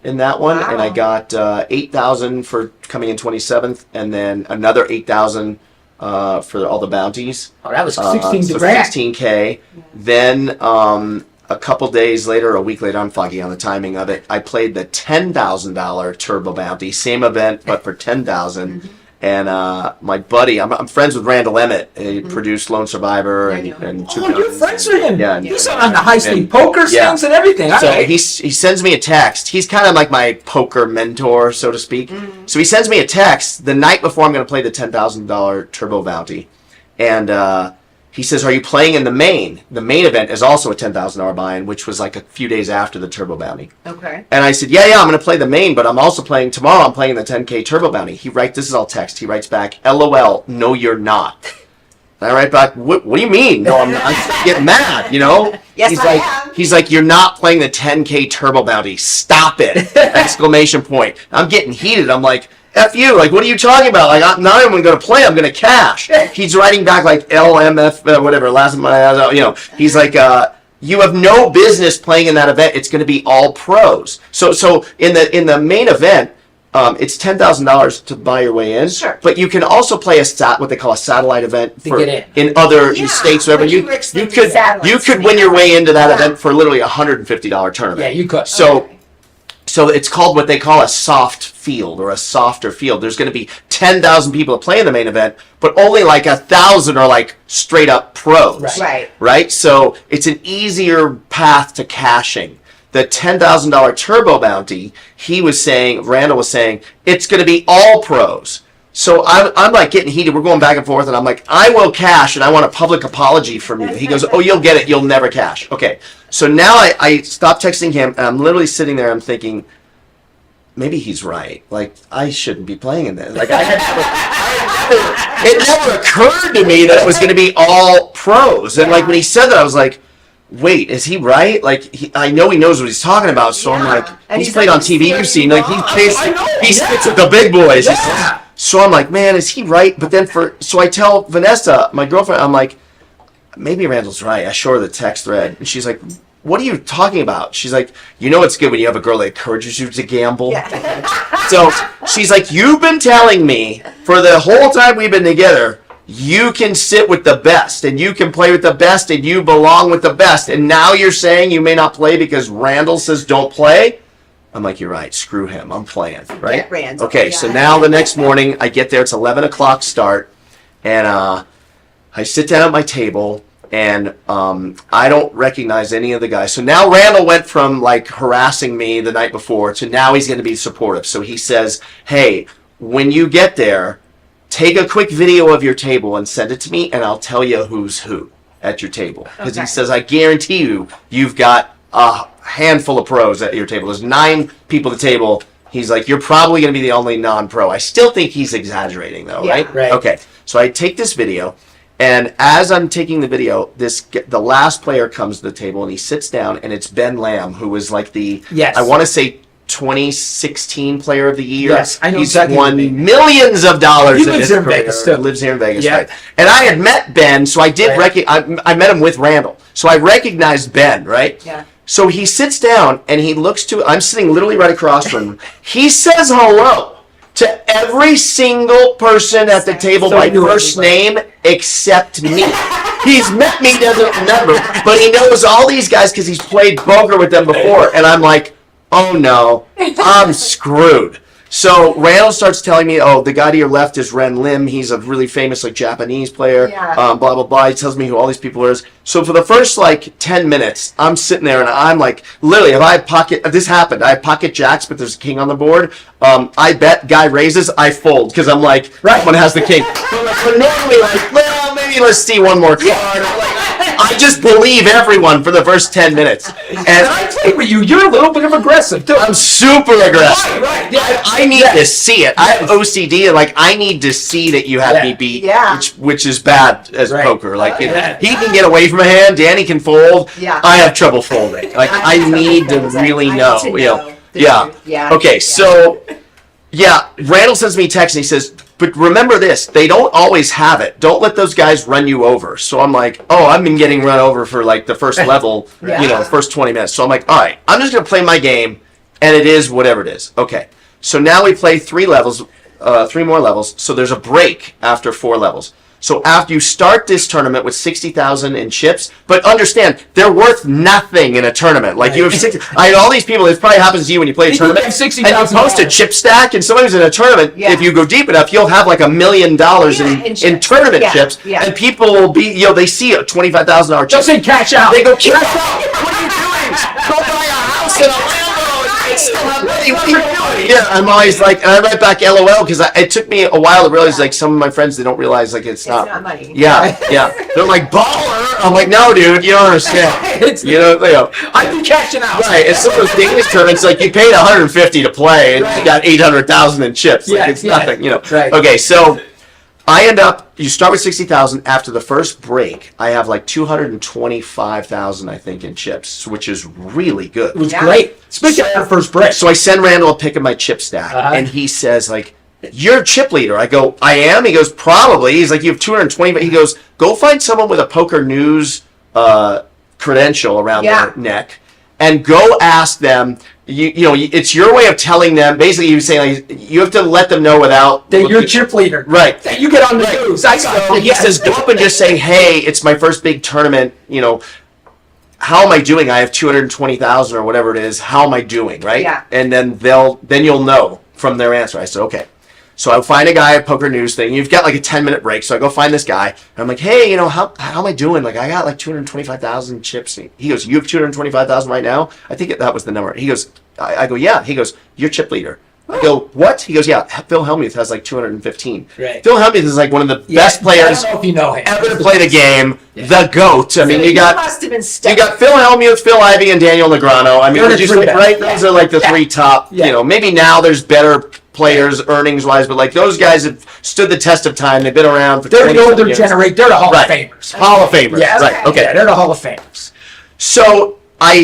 in that one, and I Wow. got 8,000 for coming in 27th, and then another 8,000 for all the bounties. Oh, that was 16 So grand. 16K. Then a couple days later, a week later, I'm foggy on the timing of it. I played the $10,000 turbo bounty, same event but for 10,000. And my buddy, I'm friends with Randall Emmett. He produced Lone Survivor and Two Oh, you're Guns. friends with him. Yeah. He's on the high speed And- poker yeah. things and everything. So Alright. he sends me a text. He's kind of like my poker mentor, so to speak. So he sends me a text the night before I'm going to play the $10,000 turbo bounty, and he says, "Are you playing in the main? The main event is also a $10,000 buy-in, which was like a few days after the turbo bounty." Okay. And I said, yeah, I'm going to play the main, but I'm also playing tomorrow. I'm playing the 10K turbo bounty. This is all text. He writes back, LOL, no, you're not. And I write back, what do you mean? No, I'm not. I'm getting mad, you know? Yes, he's I like, am. He's like, you're not playing the 10K turbo bounty. Stop it! Exclamation point. I'm getting heated. I'm like, F you. Like, what are you talking about? Like, I'm not even going to play. I'm going to cash. He's writing back like LMF, whatever, last month, you know. He's like, you have no business playing in that event. It's going to be all pros. So in the main event, it's $10,000 to buy your way in. Sure. But you can also play what they call a satellite event To get in other Yeah, states, whatever. but You you were extending could satellites win your way into that Yeah. event for literally $150 tournament. Yeah, you could. So it's called what they call a soft field or a softer field. There's going to be 10,000 people that play in the main event, but only like 1,000 are like straight up pros. Right. Right? So it's an easier path to cashing. The $10,000 turbo bounty, Randall was saying, it's going to be all pros. So I'm like getting heated. We're going back and forth, and I'm like, I will cash, and I want a public apology from you. He goes, oh, you'll get it. You'll never cash. Okay. So now I stopped texting him, and I'm literally sitting there. I'm thinking, maybe he's right. Like, I shouldn't be playing in this. Like, it never occurred to me that it was going to be all pros. And like when he said that, I was like, wait, is he right? Like, I know he knows what he's talking about. So I'm like, And he's played on TV. You've seen, like, he sits with the big boys. Yeah. So I'm like, man, is he right? But then so I tell Vanessa, my girlfriend, I'm like, maybe Randall's right. I show her the text thread, and she's like, what are you talking about? She's like, you know it's good when you have a girl that encourages you to gamble? Yeah. So she's like, you've been telling me for the whole time we've been together, you can sit with the best, and you can play with the best, and you belong with the best, and now you're saying you may not play because Randall says don't play? I'm like, you're right. Screw him. I'm playing, right? Get Randall. Okay, so now the next morning, I get there. It's 11 o'clock start, and I sit down at my table, and I don't recognize any of the guys. So now Randall went from like harassing me the night before to now he's going to be supportive. So he says, hey, when you get there, take a quick video of your table and send it to me, and I'll tell you who's who at your table. Because he says, I guarantee you've got a handful of pros at your table. There's 9 people at the table. He's like, you're probably going to be the only non-pro. I still think he's exaggerating, though, right? Right. Okay, so I take this video, and as I'm taking the video, the last player comes to the table, and he sits down, and it's Ben Lamb, who was like I want to say, 2016 Player of the Year. Yes, I know He's exactly won what you mean. millions of dollars. He in lives his here in career. Vegas, too. Lives here in Vegas, Yeah. right? And I had met Ben, so I did Right. I met him with Randall, so I recognized Ben, right? Yeah. So he sits down and he looks to. I'm sitting literally right across from him. He says hello to every single person at the table So by he knew first everybody. name except me. He's met me, doesn't remember, but he knows all these guys because he's played poker with them before. And I'm like, oh no, I'm screwed. So Randall starts telling me, oh, the guy to your left is Ren Lim. He's a really famous like Japanese player. Yeah. Blah blah blah. He tells me who all these people are. So for the first like 10 minutes, I'm sitting there and I'm like, literally, this happened. I have pocket jacks, but there's a king on the board. I bet guy raises, I fold because I'm like, someone has the king. But normally like, well, maybe let's see one more card. I just believe everyone for the first 10 minutes. And And I take with you. You're a little bit of aggressive too. I'm super aggressive. Right. Yeah. I need to see it. I have OCD, and like I need to see that you have me beat, Yeah. which is bad as Right. poker. Like Yeah. he can get away from a hand, Danny can fold. Yeah. I have trouble folding. Like I need to really know. I need to You know. know the Yeah. truth. Yeah. Okay. Yeah. So yeah, Randall sends me a text and he says, but remember this, they don't always have it. Don't let those guys run you over. So I'm like, oh, I've been getting run over for like the first level, Yeah. first 20 minutes. So I'm like, all right, I'm just going to play my game, and it is whatever it is. Okay. So now we play 3 levels, 3 more levels. So there's a break after 4 levels. So after you start this tournament with 60,000 in chips, but understand they're worth nothing in a tournament. Like you have 60. I had all these people. This probably happens to you when you play a You tournament. have And you $60,000. post a chip stack, and somebody's in a tournament. Yeah. If you go deep enough, you'll have like $1 million Yeah, in in chips. tournament Yeah, chips, yeah. and people will be, they see a $25,000 chip. Just say cash out. They go, cash out. What are you doing? Go buy a house in a Lambo and still have money. What are you doing? Yeah, I'm always like, and I write back LOL because it took me a while to realize like some of my friends, they don't realize like it's not money. Yeah, yeah. They're like, baller. I'm like, no, dude, you don't understand. I'd be cashing out. Right, it's some of those Danish tournaments, like you paid $150 to play and you got 800,000 in chips. Like it's nothing, Right. Okay, so I end up, you start with 60,000. After the first break, I have like 225,000, I think, in chips, which is really good. It was Yeah. great. Especially after the first break. So I send Randall a pic of my chip stack, and he says, like, you're a chip leader. I go, I am? He goes, probably. He's like, you have 220, but he goes, go find someone with a Poker News credential around their neck, and go ask them, it's your way of telling them, basically you're saying, like, you have to let them know without... That you're a chip leader. Right. That you get on the news. I got So he says, go up and just say, hey, it's my first big tournament, how am I doing? I have 220,000 or whatever it is. How am I doing, right? Yeah. And then you'll know from their answer. I said, okay. So I find a guy at Poker News thing. You've got like a 10-minute break. So I go find this guy. And I'm like, hey, how am I doing? Like, I got like 225,000 chips. He goes, you have 225,000 right now? I think that was the number. He goes, I go, yeah. He goes, you're chip leader. I go, what? He goes, yeah, Phil Hellmuth has like 215. Right. Phil Hellmuth is like one of the best players I don't know if you know him. ever to play the game. The GOAT. I mean, you must have been you stuck. got Phil Hellmuth, Phil Ivey, and Daniel Negreanu. I mean, They're would the you three say, best. right? Those are like the three top, Yeah. you know, maybe now there's better players earnings-wise, but like those guys have stood the test of time. They've been around for They're 20 the older years. generation. They're the Hall Right. of Famers. Hall of Famers. Yeah, Right. Okay. Yeah, they're the Hall of Famers. So I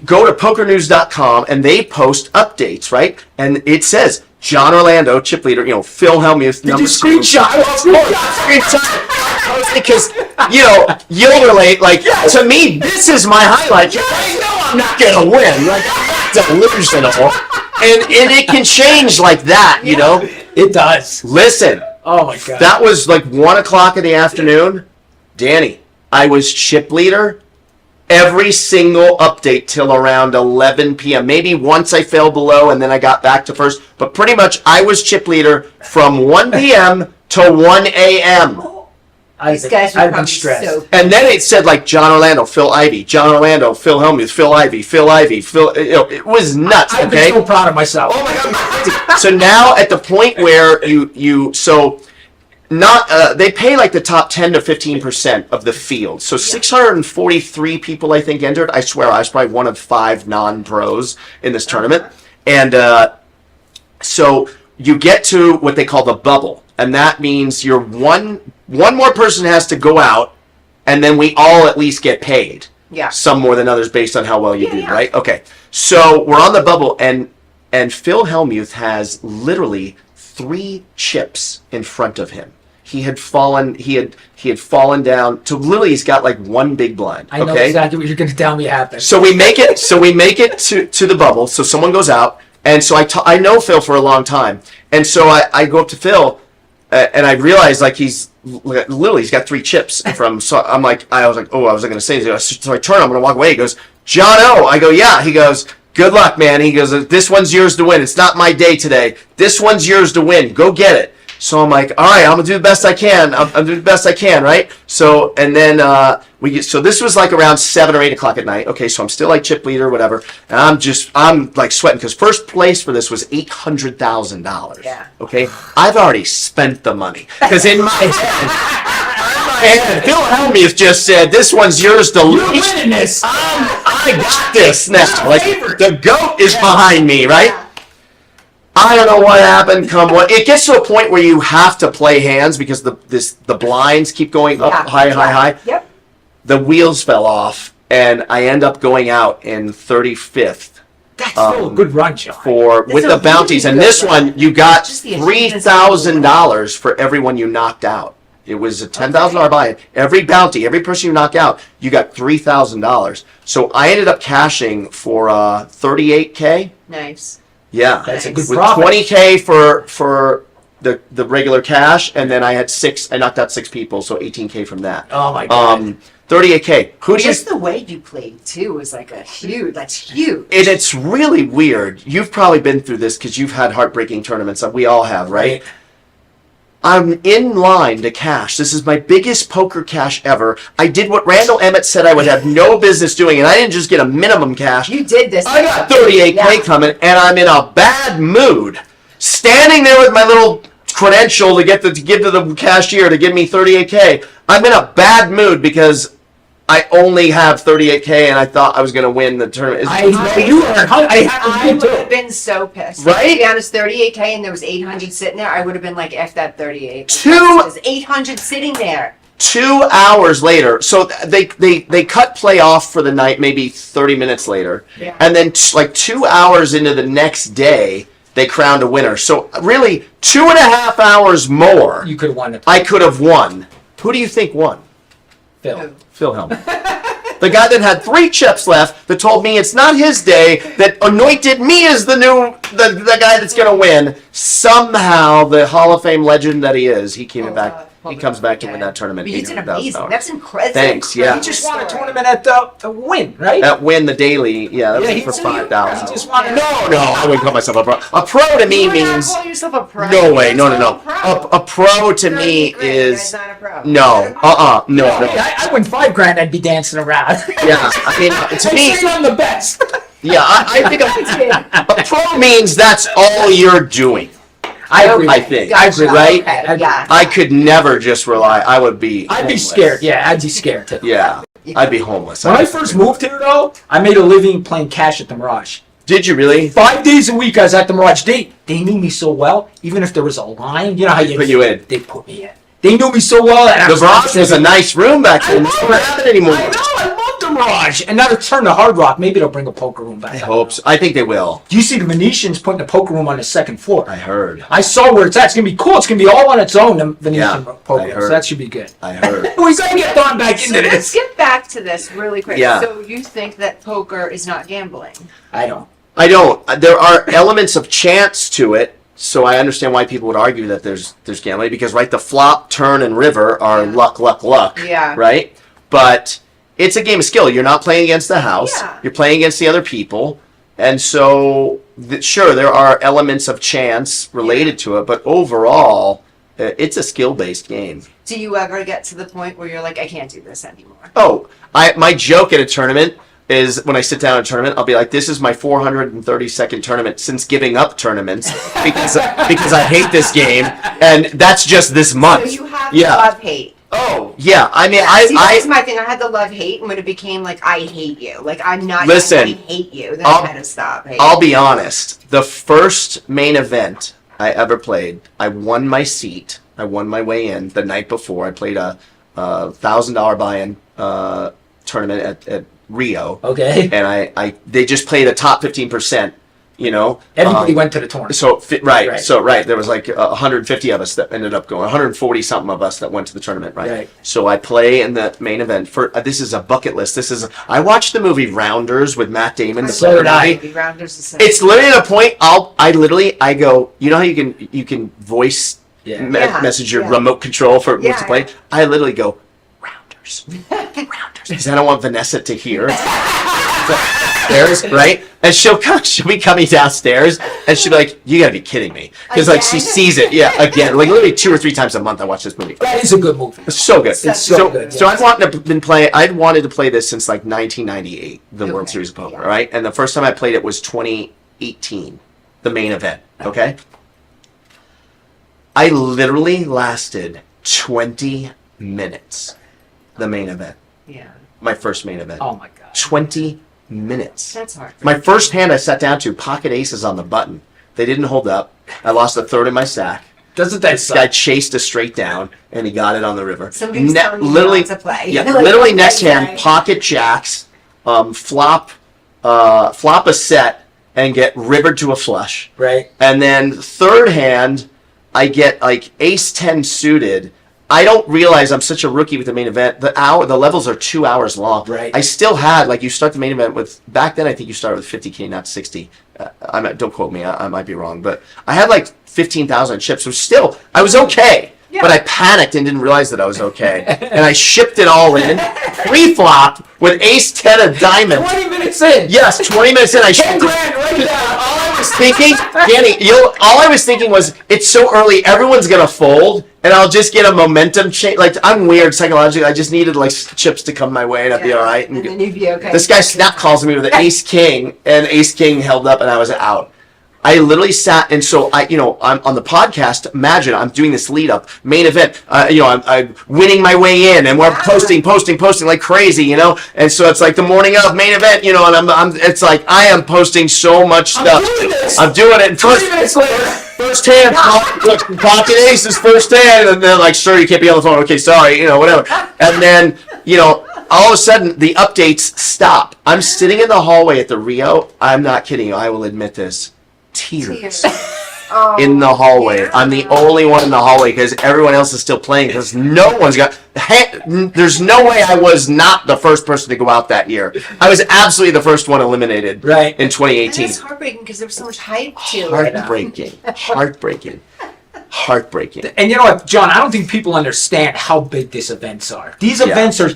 go to pokernews.com and they post updates, right? And it says John Orlando, chip leader, you know, Phil Hellmuth. Did you screenshot? Because, you know, you'll relate, like, to me, this is my highlight. I know I'm not going to win. Like, I'm not delusional. And it can change like that, you know? It does. Listen, Oh my god. that was like 1 o'clock in the afternoon. Danny, I was chip leader every single update till around 11 p.m. Maybe once I fell below and then I got back to first, but pretty much I was chip leader from 1 p.m. to 1 a.m. These guys were I've been probably stressed. so. And then it said like John Orlando, Phil Ivey, John Orlando, Phil Hellmuth, Phil Ivey, Phil Ivey, Phil. You know, it was nuts. I've Okay. been so proud of myself. Oh my god! So now at the point where they pay like the top 10 to 15% of the field. So 643 people I think entered. I swear I was probably one of 5 non-pros in this tournament, and so you get to what they call the bubble, and that means you're one more person has to go out, and then we all at least get paid. Yeah. Some more than others based on how well you do, yeah. right? Okay. So we're on the bubble, and Phil Hellmuth has literally 3 chips in front of him. He had fallen. He had fallen down to literally. He's got like 1 big blind. I know okay? exactly what you're going to tell me happened. So we make it. to the bubble. So someone goes out, and so I know Phil for a long time, and so I go up to Phil, and I realize like he's got 3 chips from. So I was like, oh, I wasn't going to say this. So I turn. I'm going to walk away. He goes, John O. I go, yeah. He goes, good luck, man. He goes, this one's yours to win. It's not my day today. This one's yours to win. Go get it. So I'm like, all right, I'm gonna do the best I can. I'm doing the best I can, right? So and then so this was like around 7 or 8 o'clock at night. Okay, so I'm still like chip leader, whatever. And I'm like sweating because first place for this was $800,000. Yeah. Okay, I've already spent the money because in my head, Phil Hellmuth just said, "This one's yours to lose." You're winning this. I got this now. Like the GOAT is behind me, right? I don't know what happened. It gets to a point where you have to play hands because the blinds keep going up high. Yep. The wheels fell off, and I end up going out in 35th That's still a good run, John. with a the bounties. really And good this run. one, you got Just the achievements $3,000 for everyone you knocked out. It was a $10,000 buy-in. Every bounty, every person you knock out, you got $3,000. So I ended up cashing for $38K. Nice. Yeah, That's a good with profit. $20K for the regular cash, and then I had 6. I knocked out 6 people, so $18K from that. Oh my god. $38K. Who do you? Just the way you played too was like that's huge. And it's really weird. You've probably been through this because you've had heartbreaking tournaments. We all have, right? I'm in line to cash. This is my biggest poker cash ever. I did what Randall Emmett said I would have no business doing, and I didn't just get a minimum cash. You did this. I got $38K Yeah. coming, and I'm in a bad mood. Standing there with my little credential to give to the cashier to give me $38K. I'm in a bad mood because I only have $38K, and I thought I was going to win the tournament. I know you are. I would have been so pissed. Right? To be honest, $38K and there was 800 sitting there, I would have been like, F that 38. Two- 800 sitting there. 2 hours later, so they cut play off for the night, maybe 30 minutes later, Yeah. and then like 2 hours into the next day, they crowned a winner. So really, 2.5 hours more, You could have won the I could have won. Who do you think won? Phil. Phil Hellmuth. The guy that had 3 chips left that told me it's not his day, that anointed me as the guy that's going to win. Somehow, the Hall of Fame legend that he is, he came back. He comes back to win that tournament. But you did amazing. $800,000. That's incredible. Thanks, yeah. He just won a tournament at the Win, right? That win the daily, yeah, that Yeah, was he for just- 5,000. he just wanted- No, I wouldn't call myself a pro. A pro to me You would not means call yourself a pro. no way, no. You're not a pro. A pro to You're me great. is You're not a pro. no, no. I win $5 grand, I'd be dancing around. Yeah, I mean, to I'm me, saying I'm the best. Yeah, I think a pro means that's all you're doing. I agree. I think. I agree. Right? Okay, yeah. I could never just rely. I would be. I'd be homeless. scared. Yeah, I'd be scared too. Yeah, I'd be homeless. When I first moved here, though, I made a living playing cash at the Mirage. Did you really? 5 days a week I was at the Mirage. They knew me so well. Even if there was a line, you know how They put you in. They put me in. They knew me so well. And The Mirage was a nice room back then. I It's love not it. happening anymore. I know. I love the Mirage. And now it's turned to Hard Rock. Maybe they'll bring a poker room back. I hope so. I think they will. Do you see the Venetian's putting a poker room on the second floor? I heard. I saw where it's at. It's going to be cool. It's going to be all on its own, the Venetian Yeah, poker I room. heard. So that should be good. I heard. We got to get Don back So into let's this. get back to this really quick. Yeah. So you think that poker is not gambling? I don't. I don't. There are elements of chance to it, so I understand why people would argue that there's gambling because right, the flop, turn, and river are Yeah. luck. Yeah. Right, but it's a game of skill. You're not playing against the house. Yeah. You're playing against the other people, and so sure there are elements of chance related to it, but overall, it's a skill-based game. Do you ever get to the point where you're like, I can't do this anymore? Oh, my joke at a tournament is when I sit down at a tournament, I'll be like, "This is my 432nd tournament since giving up tournaments because I hate this game, and that's just this month." So you have Yeah. love-hate. Oh, yeah. I mean, See, that's I my thing. I had the love-hate, and when it became like, I hate you. Like, I'm not Listen, I hate you. Then I'll- I had to stop hating. I'll be honest. The first main event I ever played, I won my seat. I won my way in the night before. I played a $1,000 buy-in tournament at Rio. Okay. And they just played a top 15%, you know. Everybody went to the tournament. So right, Right. so right, there was like 150 of us that ended up going, 140 something of us that went to the tournament, right? Right. So I play in the main event for this is a bucket list. I watched the movie Rounders with Matt Damon. The So did I. movie. Rounders the same. It's literally at a point I go, you know how you can voice Yeah. Yeah, message your yeah. remote control for what's to Yeah. play. I literally go Rounders, because I don't want Vanessa to hear. There's right, and she'll be coming downstairs, and she'll be like, "You gotta be kidding me," because like she Again? sees it, yeah, again, like literally 2 or 3 times a month. I watch this movie. That is a good movie. It's so good. It's so good, So yeah. I'd wanted to play this since like 1998, the World Okay, Series of Poker, yeah. right? And the first time I played it was 2018, the main event. Okay. I literally lasted 20 minutes. The main event, Yeah. my first main event. Oh my god. 20 minutes. That's hard. My first hand I sat down to, pocket aces on the button. They didn't hold up. I lost a third of my stack. Doesn't that This guy suck? chased us straight down, and he got it on the river. Somebody's telling you literally, not to play. Yeah, Like, literally okay, next hand, okay. pocket jacks, flop a set, and get rivered to a flush. Right. And then third hand, I get like ace 10 suited. I don't realize I'm such a rookie with the main event. The levels are 2 hours long. Right. I still had like you start the main event with back then. I think you started with 50K, not 60. Don't quote me. I might be wrong, but I had like 15,000 chips. So still, I was okay. Yeah. But I panicked and didn't realize that I was okay, and I shipped it all in, pre-flop with ace 10 of diamond. 20 minutes in. Yes, 20 minutes in, I 10 shipped it. grand right down. All I was thinking, Danny, all I was thinking was, it's so early, everyone's gonna fold, and I'll just get a momentum change. Like, I'm weird psychologically. I just needed like chips to come my way, and I'd be all right. And then you'd be okay. This guy snap calls me with an ace king, and ace king held up, and I was out. I literally sat, and so I'm on the podcast. Imagine I'm doing this lead up main event. I'm winning my way in, and we're posting like crazy, And so it's like the morning of main event, and it's like I am posting so much stuff. doing this. I'm doing it. And 20 minutes later. First hand, pocket aces, first hand, and then like, sir, you can't be on the phone. Okay, sorry, whatever. And then, all of a sudden the updates stop. I'm sitting in the hallway at the Rio. I'm not kidding you. I will admit this. Tears. Oh, In the hallway. yeah. I'm the only one in the hallway because everyone else is still playing because no one's got... There's no way I was not the first person to go out that year. I was absolutely the first one eliminated Right. in And 2018. it's heartbreaking because there was so much hype to it. Heartbreaking. And you know what, John, I don't think people understand how big these events are. These events are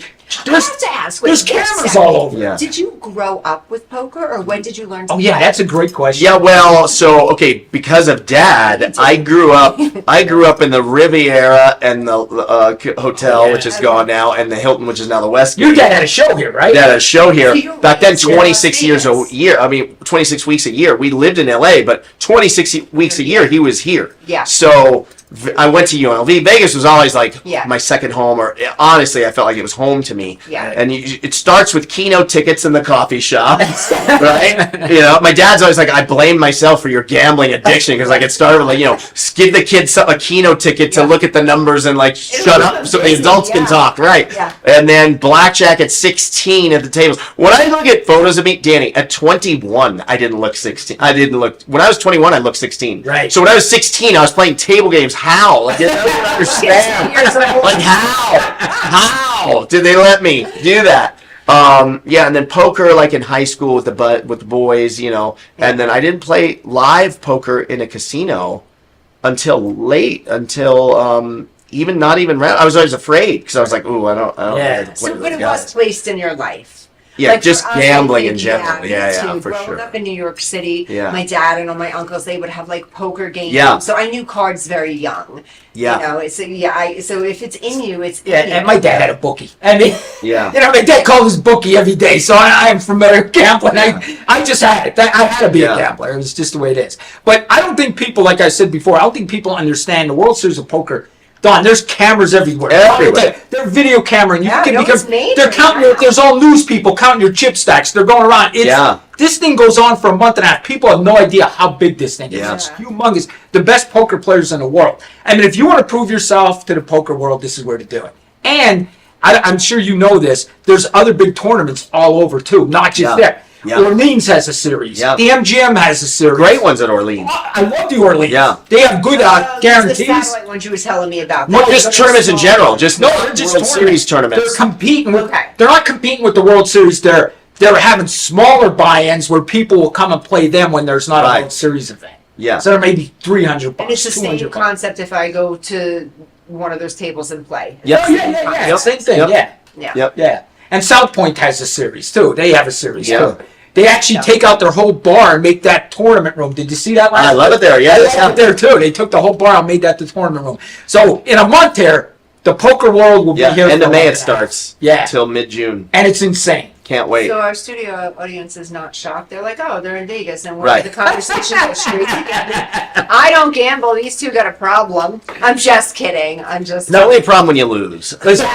I have to ask. Wait, There's wait a cameras second. all over. Yeah. Did you grow up with poker, or when did you learn to Oh yeah, play? that's a great question. Yeah, well, so okay, because of Dad, I grew up in the Riviera and the hotel, which is gone now, and the Hilton, which is now the Westgate. Your dad had a show here, right? Dad had a show here. So you Back then, raised in 26 Las years a Vegas. year. I mean, 26 weeks a year. We lived in LA, but 26 weeks a year he was here. Yeah. So I went to UNLV. Vegas was always like Yeah. my second home, or honestly, I felt like it was home to me. Yeah. And it starts with keynote tickets in the coffee shop, right? You know, my dad's always like, I blame myself for your gambling addiction because like it started with like, you know, give the kids a keynote ticket to look at the numbers and like shut up so the amazing, adults can yeah. talk, right? Yeah. And then blackjack at 16 at the tables. When I look at photos of me, Danny, at 21, I didn't look 16. I didn't look. When I was 21, I looked 16. Right. So when I was 16, I was playing table games. How? Like, I don't understand. Years old. Like how did they let me do that? Yeah, and then poker like in high school with the boys, you know, and then I didn't play live poker in a casino until late, even not even round. I was always afraid because I was like, ooh, I don't Yeah. know how to play So with when those it was guys. placed in your life. Yeah, Like, just for us, I gambling think, in general. me Yeah, too. for Growing sure. up in New York City, Yeah. my dad and all my uncles, they would have like poker games. Yeah. So I knew cards very young. Yeah. You know, so if it's in you, it's Yeah, in you. and my dad had a bookie. I mean, Yeah. you know, my dad called his bookie every day, so I am familiar with gambling. I just had it. I had to be Yeah. a gambler. It was just the way it is. But I don't think people, like I said before, I don't think people understand the World Series of Poker. Don, there's cameras everywhere. Everywhere. They're video camera, and you Yeah, can no, because it's major they're counting. now. There's all news people counting your chip stacks. They're going around. This thing goes on for a month and a half. People have no idea how big this thing is. Yeah. It's humongous. The best poker players in the world. I mean, if you want to prove yourself to the poker world, this is where to do it. And I'm sure you know this. There's other big tournaments all over too, not just Yeah. there. Yeah. Orleans has a series. Yeah. The MGM has a series. Great ones at Orleans. I love the Orleans. Yeah. They have good The guarantees. satellite ones you were telling me about. Not Those just are tournaments in small. general, just No, they're just World Series They're tournaments. competing with. Okay. They're not competing with the World Series. They're having smaller buy-ins where people will come and play them when there's not a Right. World Series event. Yeah. So there may be $300. And it's the same 200 bucks. concept if I go to one of those tables and play. Yep. Oh yeah. Yep. Same thing. Yep. Yeah. Yeah. Yep. Yeah. And South Point has a series too. They have a series Yeah. too. They actually take out their whole bar and make that tournament room. Did you see that last I love week? it there. Yeah, They yeah. love it there too. They took the whole bar and made that the tournament room. So in a month here, the poker world will Yeah. be here. End for of a May month it and a half. starts. Yeah. Till mid-June. And it's insane. Can't wait. So our studio audience is not shocked. They're like, oh, they're in Vegas. And Right. the conversation goes straight to gambling. I don't gamble. These two got a problem. I'm just kidding. I'm just... The only problem when you lose. Listen,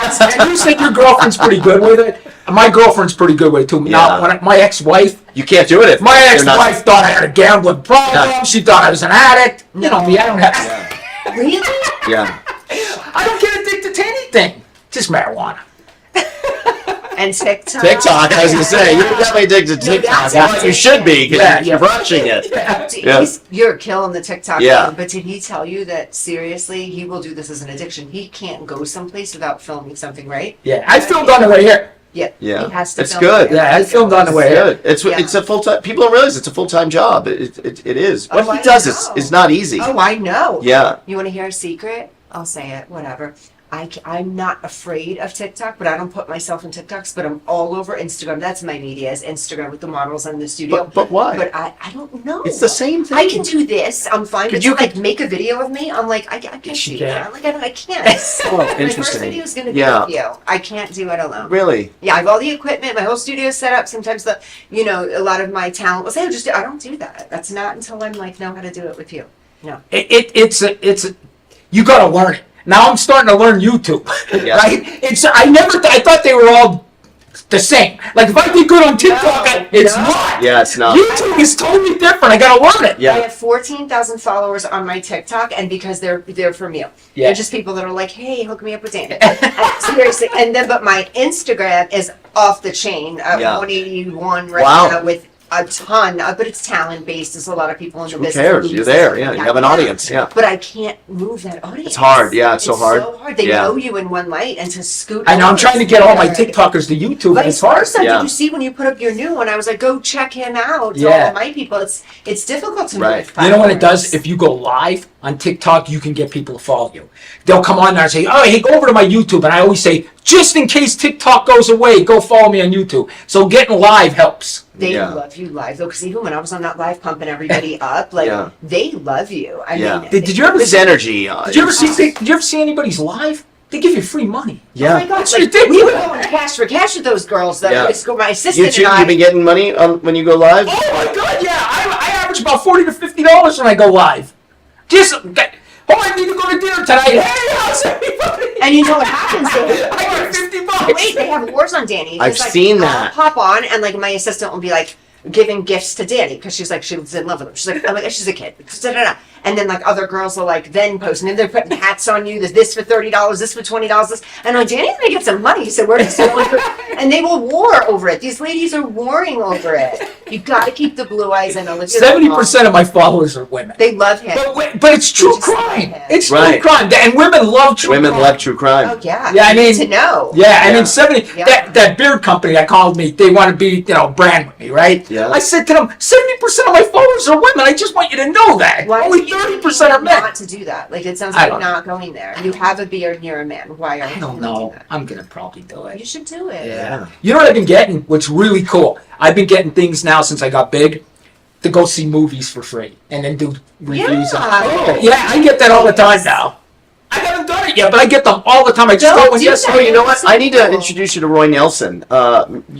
and you said your girlfriend's pretty good with it. My girlfriend's pretty good with it too. Now, Yeah. my ex-wife, You can't do it if my you're not- ex-wife thought I had a gambling problem. Yeah. She thought I was an addict. You know me, I don't have. Really? Yeah. I don't get addicted to anything. Just marijuana. And TikTok. TikTok, I was going to say. You're definitely addicted to No, TikTok. that's Well, you should be because Yeah, you're rushing it. Yeah. You're killing the TikTok Yeah. thing, but did he tell you that seriously he will do this as an addiction? He can't go someplace without filming something, right? Yeah, I filmed on the way here. Yeah. Yeah. He has to It's film good. it. Yeah, I filmed on the way here. Good. It's Yeah. it's a full time. People don't realize it's a full time job. It is. What Oh, he I does know. is not easy. Oh, I know. Yeah. You want to hear a secret? I'll say it. Whatever. I'm not afraid of TikTok, but I don't put myself in TikToks, but I'm all over Instagram. That's my media, is Instagram with the models and the studio. But why? But I don't know. It's the same thing. I can do this. I'm fine. Could But you you like make a video of me? I'm like, I can't Yes, you do can. that. Like I can't. Oh, My first interesting. video is gonna be Yeah. with you. I can't do it alone. Really? Yeah, I have all the equipment. My whole studio is set up. Sometimes a lot of my talent will say, I don't do that. That's not until I'm like, know how to do it with you. No. It's you got to learn it. Now I'm starting to learn YouTube, Yeah. right? I thought they were all the same. Like if I did good on TikTok, it's No. not. Yeah, it's not. YouTube is totally different. I got to learn it. I Yeah. have 14,000 followers on my TikTok, and because they're from you. Yeah. They're just people that are like, hey, hook me up with Dan. Seriously. And then, but my Instagram is off the chain. Yeah. 181 right Wow. now with a ton, but it's talent based. There's a lot of people in the Who business. cares? You're there. Yeah. You have an audience. Yeah. But I can't move that audience. It's hard. Yeah, it's so hard. so hard. They Yeah. know you in one light, and to scoot. I know. I'm over trying to is get all my hard. TikTokers to YouTube, and Vice it's hard. versa. Yeah. Did you see when you put up your new one? I was like, go check him out. To Yeah. all my people, it's difficult to Right. move. You know what it does? platforms. If you go live on TikTok, you can get people to follow you. They'll come on there and say, oh, hey, go over to my YouTube. And I always say, Just in case TikTok goes away, go follow me on YouTube. So getting live helps. They Yeah. love you live though, because even when I was on that live pumping everybody up, like Yeah. they love you. I Yeah. mean, Did you ever This see? energy. Did you ever see anybody's live? They give you free money. Yeah. Oh my God, It's like, ridiculous. we were going cash for cash with those girls. That Yeah. my assistant You and I. been getting money when you go live? Oh my God, yeah. I average about $40 to $50 when I go live. Just, I need to go to dinner tonight. Hey, how's everybody? And you know what happens? I get $50. Wait, they have wars on Danny. I've It's like, seen I'll that. pop on and like my assistant will be like giving gifts to Danny because she's like she's in love with him. She's like, I'm like, she's a kid. Da-da-da. And then like other girls are like then posting and they're putting hats on you. There's this for $30, this for $20. This. And I'm like, Danny's gonna get some money. So we're just going for, and they will war over it. These ladies are warring over it. You got to keep the blue eyes in. 70% of my followers are women. They love him. But it's true just love crime. him. It's Right. true crime. And women love true Women crime. love true crime. Oh yeah. Yeah, I You need mean- to know. Yeah, I Yeah. mean, 70. Yeah. That beard company that called me, they want to be, brand with me, right? Yeah. I said to them, 70% of my followers are women. I just want you to know that. Why Only are you 30% are men. not to do that? Like it sounds I like don't not going there. You have a beard and you're a man. Why are you I don't doing know. that? I'm gonna probably do You it. should do it. Yeah. You know what I've been getting? What's really cool? I've been getting things now since I got big to go see movies for free and then do reviews. Yeah. Yeah, I get that all the time now. I haven't done it yet, but I get them all the time. I just Don't go and do yes, that. Oh, you know what? So I need to cool. introduce you to Roy Nelson,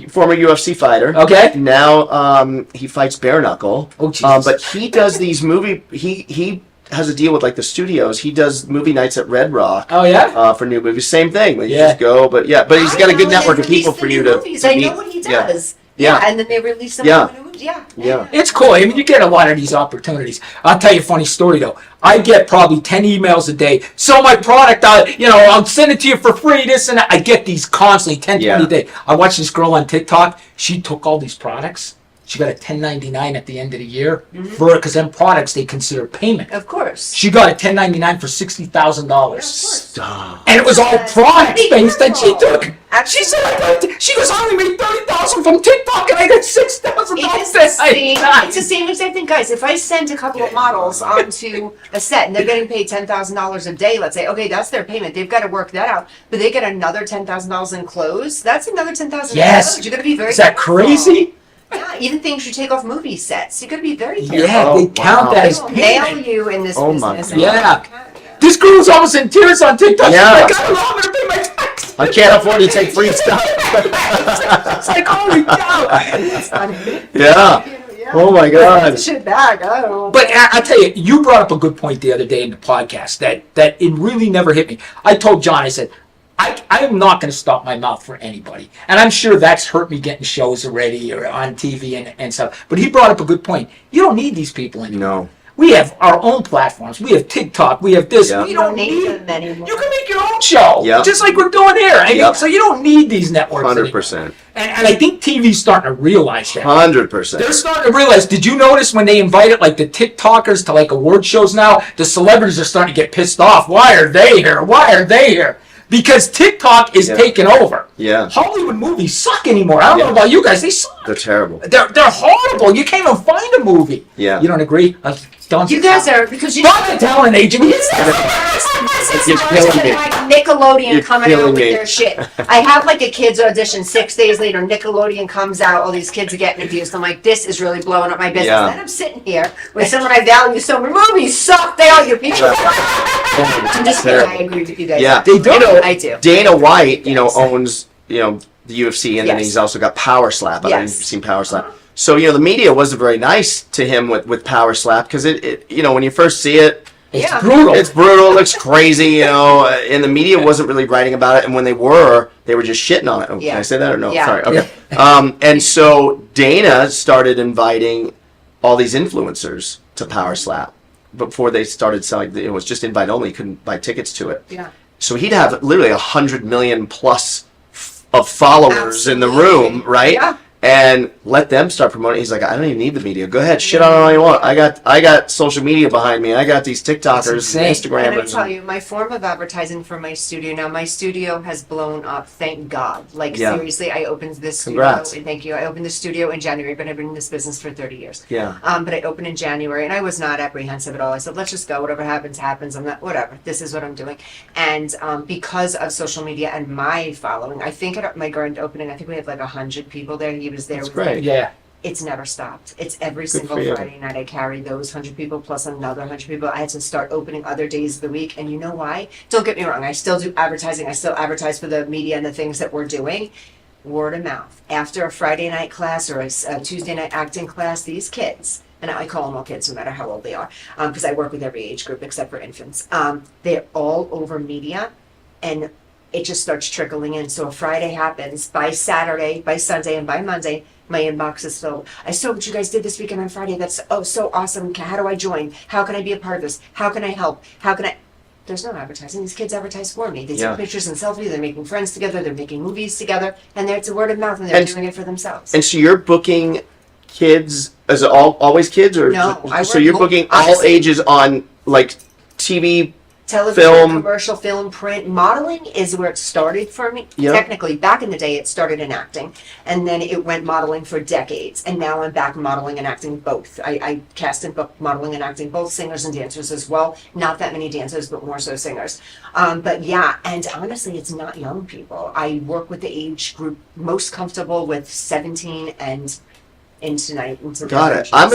former UFC fighter. Okay. Now he fights bare knuckle. Oh, Jesus. But he does these movie. He has a deal with like the studios. He does movie nights at Red Rock. Oh yeah. For new movies, same thing. Like, you Yeah. just go, but he's got a good network of Release people the for new you to. movies. to I meet. know what he Yeah. does. Yeah. And then they release some Yeah. new movies. Yeah. Yeah. It's cool. I mean, you get a lot of these opportunities. I'll tell you a funny story though. I get probably 10 emails a day. Sell my product. I'll send it to you for free. This and that. I get these constantly, 10, 20 a day. I watch this girl on TikTok. She took all these products. She got a 1099 at the end of the year because them products they consider payment. Of course. She got a 1099 for $60,000. Stop. And it was all product based that she Incredible. took. She said, she goes, I only made $30,000 from TikTok and I got $6,000. It's the same exact thing, guys. If I send a couple of models onto a set and they're getting paid $10,000 a day, let's say, okay, that's their payment. They've got to work that out, but they get another $10,000 in clothes. That's another $10,000. Yes. You're gonna be very. Is that careful. crazy? Yeah, even things you take off movie sets. You gotta be very careful. Yeah, they count wow. that as They'll nail payment. you in this Oh my business. God. Yeah. This girl was almost in tears on TikTok. Yeah. She's like, I don't know, I'm gonna pay my taxes. I can't afford to take free stuff. It's like, holy cow. That's funny. Yeah. Oh my God. Shit back. Oh. But I tell you, you brought up a good point the other day in the podcast that it really never hit me. I told John, I said, I am not going to stop my mouth for anybody. And I'm sure that's hurt me getting shows already or on TV and stuff. But he brought up a good point. You don't need these people anymore. No. We have our own platforms. We have TikTok. We have this. Yeah. We You don't don't need need them anymore. You can make your own show. Yeah. Just like we're doing here. I mean, Yeah. so you don't need these networks anymore. 100%. And I think TV's starting to realize that. 100%. They're starting to realize. Did you notice when they invited like the TikTokers to like award shows now? The celebrities are starting to get pissed off. Why are they here? Why are they here? Because TikTok is Yeah. taking over. Yeah. Hollywood movies suck anymore. I don't know Yeah. about you guys. They suck. They're terrible. They're horrible. You can't even find a movie. Yeah. You don't agree? Don't You guys are because you. Not a talent agent. You're killing me. Like Nickelodeon You're coming killing out with me. their shit. I have like a kids audition 6 days later. Nickelodeon comes out. All these kids are getting abused. I'm like, this is really blowing up my business. Yeah. Then I'm sitting here with someone I value so much. Movies suck. They all you people. I'm just kidding. I agree with you guys. Yeah. They do. You know, I do. Dana White, owns, the UFC, and then Yes. he's also got Power Slap. I don't know if Yes. you've seen Power Slap. So, the media wasn't very nice to him with Power Slap because it when you first see it, It's Yeah. brutal. it's brutal, it looks crazy, and the media wasn't really writing about it. And when they were just shitting on it. Oh, Yeah. Can I say that or no? Yeah. Sorry. Okay. And so Dana started inviting all these influencers to Power Slap before they started selling. It was just invite only. You couldn't buy tickets to it. Yeah. So he'd have literally 100 million plus of followers in the Absolutely. room, right? Yeah. and let them start promoting. He's like, I don't even need the media. Go ahead, shit on it all you want. I got social media behind me. I got these TikTokers, insane. Instagrammers. And I tell you, my form of advertising for my studio now, my studio has blown up, thank God. Like, Yeah. seriously, I opened this Congrats. studio, and thank you. I opened the studio in January, but I've been in this business for 30 years. Yeah. But I opened in January, and I was not apprehensive at all. I said, let's just go. Whatever happens, happens. I'm not, whatever. This is what I'm doing. And because of social media and my following, I think at my grand opening, I think we had like 100 people there. He was there. That's with great. me. Yeah. It's never stopped. It's every Good single for you. Friday night I carry those 100 people plus another 100 people. I had to start opening other days of the week. And you know why? Don't get me wrong. I still do advertising. I still advertise for the media and the things that we're doing. Word of mouth. After a Friday night class or a Tuesday night acting class, these kids, and I call them all kids no matter how old they are, because I work with every age group except for infants. They're all over media, and it just starts trickling in. So a Friday happens, by Saturday, by Sunday, and by Monday, my inbox is filled. I saw what you guys did this weekend on Friday. That's so awesome. How do I join? How can I be a part of this? How can I help? How can I? There's no advertising. These kids advertise for me. They take Yeah. pictures and selfies. They're making friends together. They're making movies together, and it's a word of mouth, and they're And- doing it for themselves. And so you're booking kids, is it always kids, or No, I so work you're mo- booking all honestly- ages on like TV? Television, film. commercial, film, print, modeling is where it started for me. Yeah. Technically, back in the day, it started in acting, and then it went modeling for decades, and now I'm back modeling and acting both. I cast and book modeling and acting, both singers and dancers as well. Not that many dancers, but more so singers. But yeah, and honestly, it's not young people. I work with the age group most comfortable with 17 and into the Got it. I'm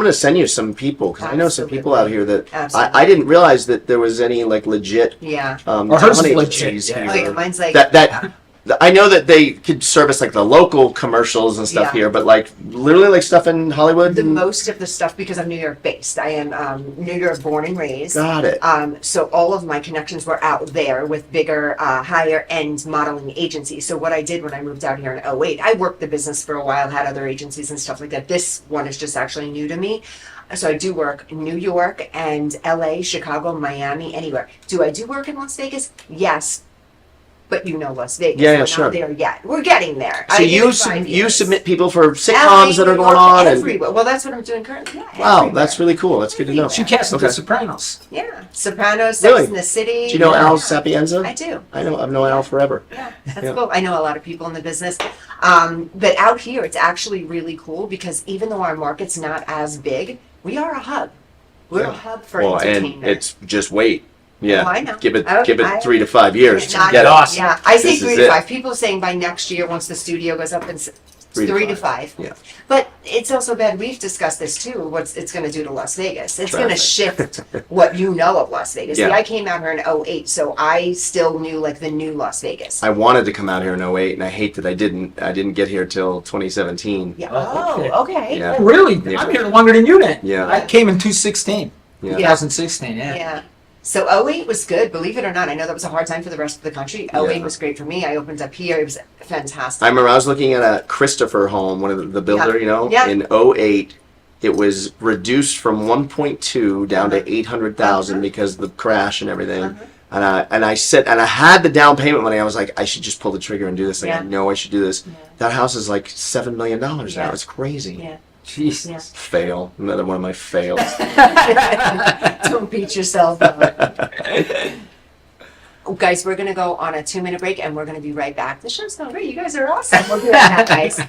gonna send you some people because I know some people out here that Absolutely. I didn't realize that there was any like legit Yeah. Or hers talent is legit, agencies yeah. here. Oh, yeah, mine's like that I know that they could service like the local commercials and stuff Yeah. here, but like literally like stuff in Hollywood. the and- most of the stuff because I'm New York based. I am New York born and raised. Got it. So all of my connections were out there with bigger, higher end modeling agencies. So what I did when I moved out here in 08, I worked the business for a while, had other agencies and stuff like that. This one is just actually new to me. So I do work in New York and LA, Chicago, Miami, anywhere. Do I do work in Las Vegas? Yes. But you know Las Vegas. Yeah, We're sure. not there yet. We're getting there. So I you did 5 you years. submit people for LA, sitcoms that are New going York, on, and everywhere. Well, that's what I'm doing currently. Yeah, wow, everywhere. that's really cool. That's good to know. She cast Okay. The Sopranos. Yeah, Sopranos, Sex Really? in the City. Do you know Yeah. Al Sapienza? I do. I've known Al forever. Yeah, that's Yeah. cool. I know a lot of people in the business. But out here, it's actually really cool because even though our market's not as big, we are a hub. We're Yeah. a hub for Well, entertainment. and it's just wait. Yeah, Oh, I know. give it I- 3 to 5 years to Not- get it. Awesome. Yeah, I say This is 3 to it. 5. People are saying by next year, once the studio goes up, it's 3 to 5. Yeah. But it's also bad. We've discussed this too. What it's going to do to Las Vegas? It's going to Traffic. shift what you know of Las Vegas. Yeah. See, I came out here in 08, so I still knew like the new Las Vegas. I wanted to come out here in 08, and I hate that I didn't. I didn't get here till 2017. Yeah. Oh, okay. Oh, okay. Yeah. Oh, really? Yeah. I'm here longer than you then. Yeah. I came in 2016. Yeah. 2016, yeah. Yeah. So 08 was good, believe it or not. I know that was a hard time for the rest of the country. 08 Yeah. was great for me. I opened up here. It was fantastic. I remember I was looking at a Christopher home, one of the builder, Yeah. you know, Yeah. in 08. It was reduced from 1.2 down to 800,000 because of the crash and everything. And I said, and I had the down payment money. I was like, I should just pull the trigger and do this thing. Yeah. I know I should do this. That house is like $7 million now. Yeah. It's crazy. Yeah. Jesus. Yeah. Fail. Another one of my fails. Don't beat yourself up. Oh, guys, we're going to go on a 2-minute break and we're going to be right back. The show's going great. You guys are awesome. We'll do that, guys.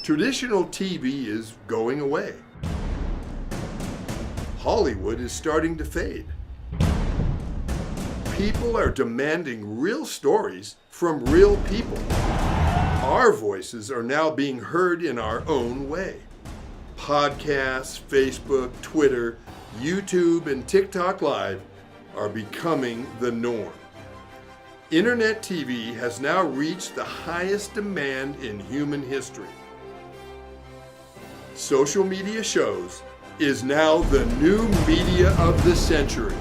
Traditional TV is going away. Hollywood is starting to fade. People are demanding real stories from real people. Our voices are now being heard in our own way. Podcasts, Facebook, Twitter, YouTube, and TikTok Live are becoming the norm. Internet TV has now reached the highest demand in human history. Social media shows is now the new media of the century.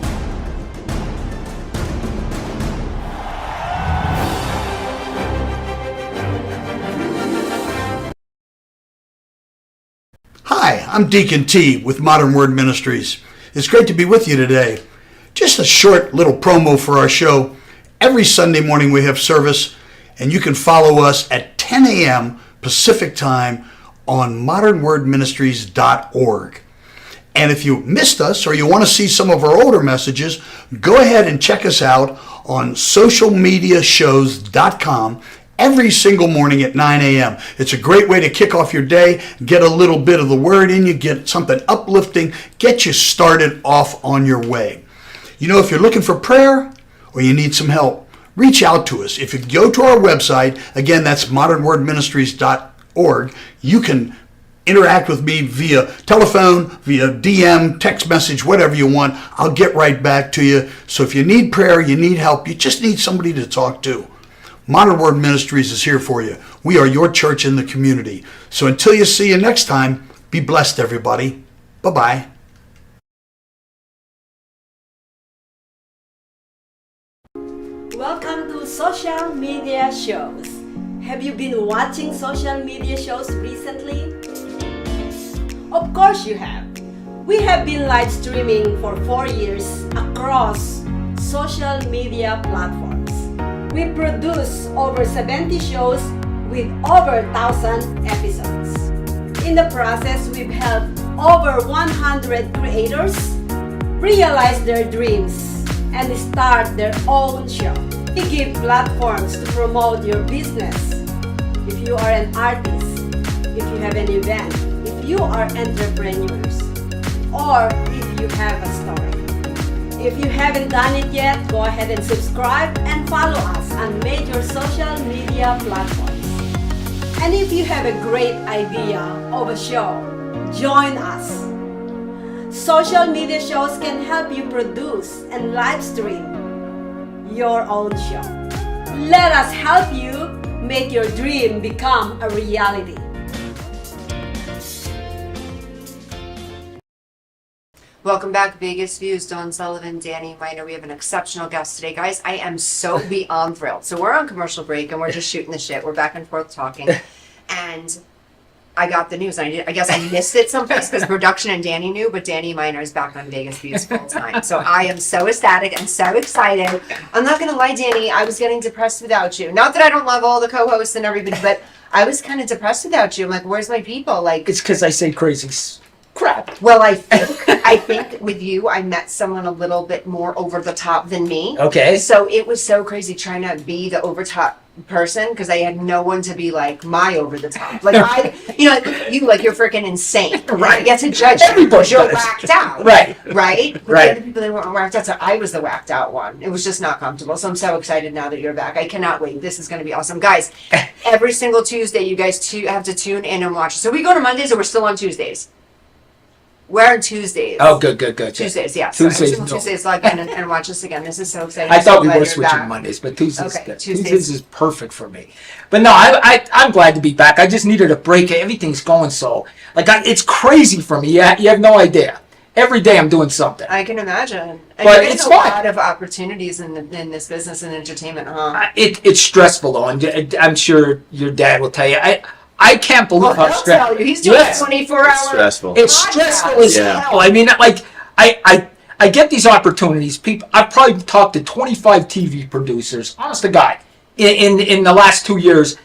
I'm Deacon T with Modern Word Ministries. It's great to be with you today. Just a short little promo for our show. Every Sunday morning we have service, and you can follow us at 10 a.m. Pacific Time on modernwordministries.org. And if you missed us or you want to see some of our older messages, go ahead and check us out on socialmediashows.com every single morning at 9 a.m. It's a great way to kick off your day, get a little bit of the word in you, get something uplifting, get you started off on your way. You know, if you're looking for prayer or you need some help, reach out to us. If you go to our website, again, that's modernwordministries.org, you can interact with me via telephone, via DM, text message, whatever you want. I'll get right back to you. So if you need prayer, you need help, you just need somebody to talk to, Modern Word Ministries is here for you. We are your church in the community. So until you see you next time, be blessed, everybody. Bye-bye. Welcome to social media shows. Have you been watching social media shows recently? Of course you have. We have been live streaming for 4 years across social media platforms. We produce over 70 shows with over 1,000 episodes. In the process, we've helped over 100 creators realize their dreams and start their own show. We give platforms to promote your business. If you are an artist, if you have an event, if you are entrepreneurs, or if you have a story. If you haven't done it yet, go ahead and subscribe and follow us on major social media platforms. And if you have a great idea of a show, join us. Social media shows can help you produce and live stream your own show. Let us help you make your dream become a reality. Welcome back, Vegas Views. Dawn Sullivan, Danny Miner. We have an exceptional guest today, guys. I am so beyond thrilled. So we're on commercial break and we're just shooting the shit. We're back and forth talking, and I got the news. I guess I missed it someplace because production and Danny knew, but Danny Miner is back on Vegas Views full time. So I am so ecstatic and so excited. I'm not gonna lie, Danny. I was getting depressed without you. Not that I don't love all the co-hosts and everybody, but I was kind of depressed without you. I'm like, where's my people? Like, It's because I say crazy crap. well, I think with you, I met someone a little bit more over the top than me. Okay. So it was so crazy trying to be the over top person because I had no one to be like my over the top. Like you're freaking insane. Right. I get to judge Everybody you're does. whacked out. Right. Right. But Right. the other people, they weren't whacked out, so I was the whacked out one. It was just not comfortable. So I'm so excited now that you're back. I cannot wait. This is going to be awesome, guys. Every single Tuesday, you guys have to tune in and watch. So we go to Mondays, or we're still on Tuesdays. We're on Tuesdays. Oh, good. Tuesdays, yeah. Tuesdays, So no. Tuesdays, log in and watch us again. This is so exciting. I I'm thought so we glad were you're switching back. Mondays, but Tuesdays, Okay, good. Tuesdays. Tuesdays is perfect for me. But no, I'm glad to be back. I just needed a break. Everything's going so it's crazy for me. Yeah, you have no idea. Every day I'm doing something. I can imagine. And But there's it's a fun. lot of opportunities in this business and entertainment, huh? It's stressful though, and I'm sure your dad will tell you. I can't believe Well, how he'll stressful. tell you. He's doing Yes. 24 hours. Stressful. It's stressful as Yeah. hell. I mean, like I get these opportunities. People, I've probably talked to 25 TV producers, honest to God, in the last 2 years,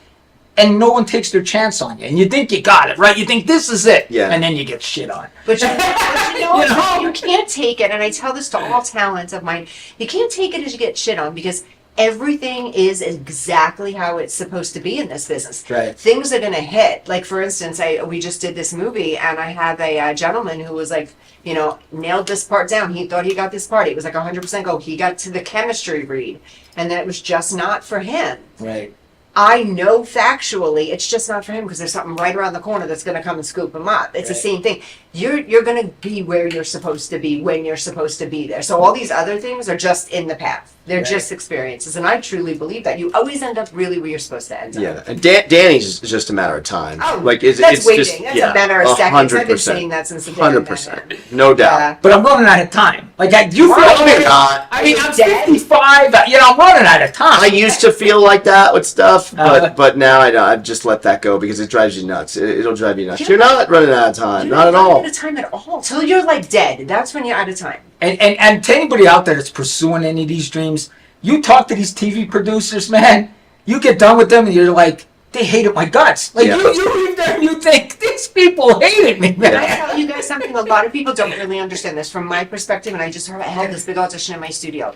and no one takes their chance on you. And you think you got it, right? You think this is it, Yeah. and then you get shit on. But you know, you can't take it, and I tell this to all talent of mine, you can't take it as you get shit on, because everything is exactly how it's supposed to be in this business. Right. Things are going to hit. Like, for instance, we just did this movie, and I had a gentleman who was like, nailed this part down. He thought he got this part. It was like 100% go. He got to the chemistry read, and then it was just not for him. Right. I know factually it's just not for him because there's something right around the corner that's going to come and scoop him up. It's the same thing. You're going to be where you're supposed to be when you're supposed to be there. So all these other things are just in the path. They're just experiences, and I truly believe that you always end up really where you're supposed to end up. Yeah, and Danny's just a matter of time. Oh, it's waiting. just That's a matter of seconds. I've been 100%. saying that since the day I met 100%, him. no doubt. Yeah. But I'm running out of time. Like, you feel Probably not. I mean, I'm Dead? 55. I'm running out of time. I used to feel like that with stuff, Uh, but now I've just let that go because it drives you nuts. It'll drive you nuts. You're You're not running out of time, You're not at all. out of time at all. Till you're like dead. That's when you're out of time. And to anybody out there that's pursuing any of these dreams, you talk to these TV producers, man. You get done with them, and you're like, they hated my guts. Like Yeah. you leave there and you think these people hated me, man. Can I tell you guys something? A lot of people don't really understand this from my perspective, and I just held this big audition in my studio.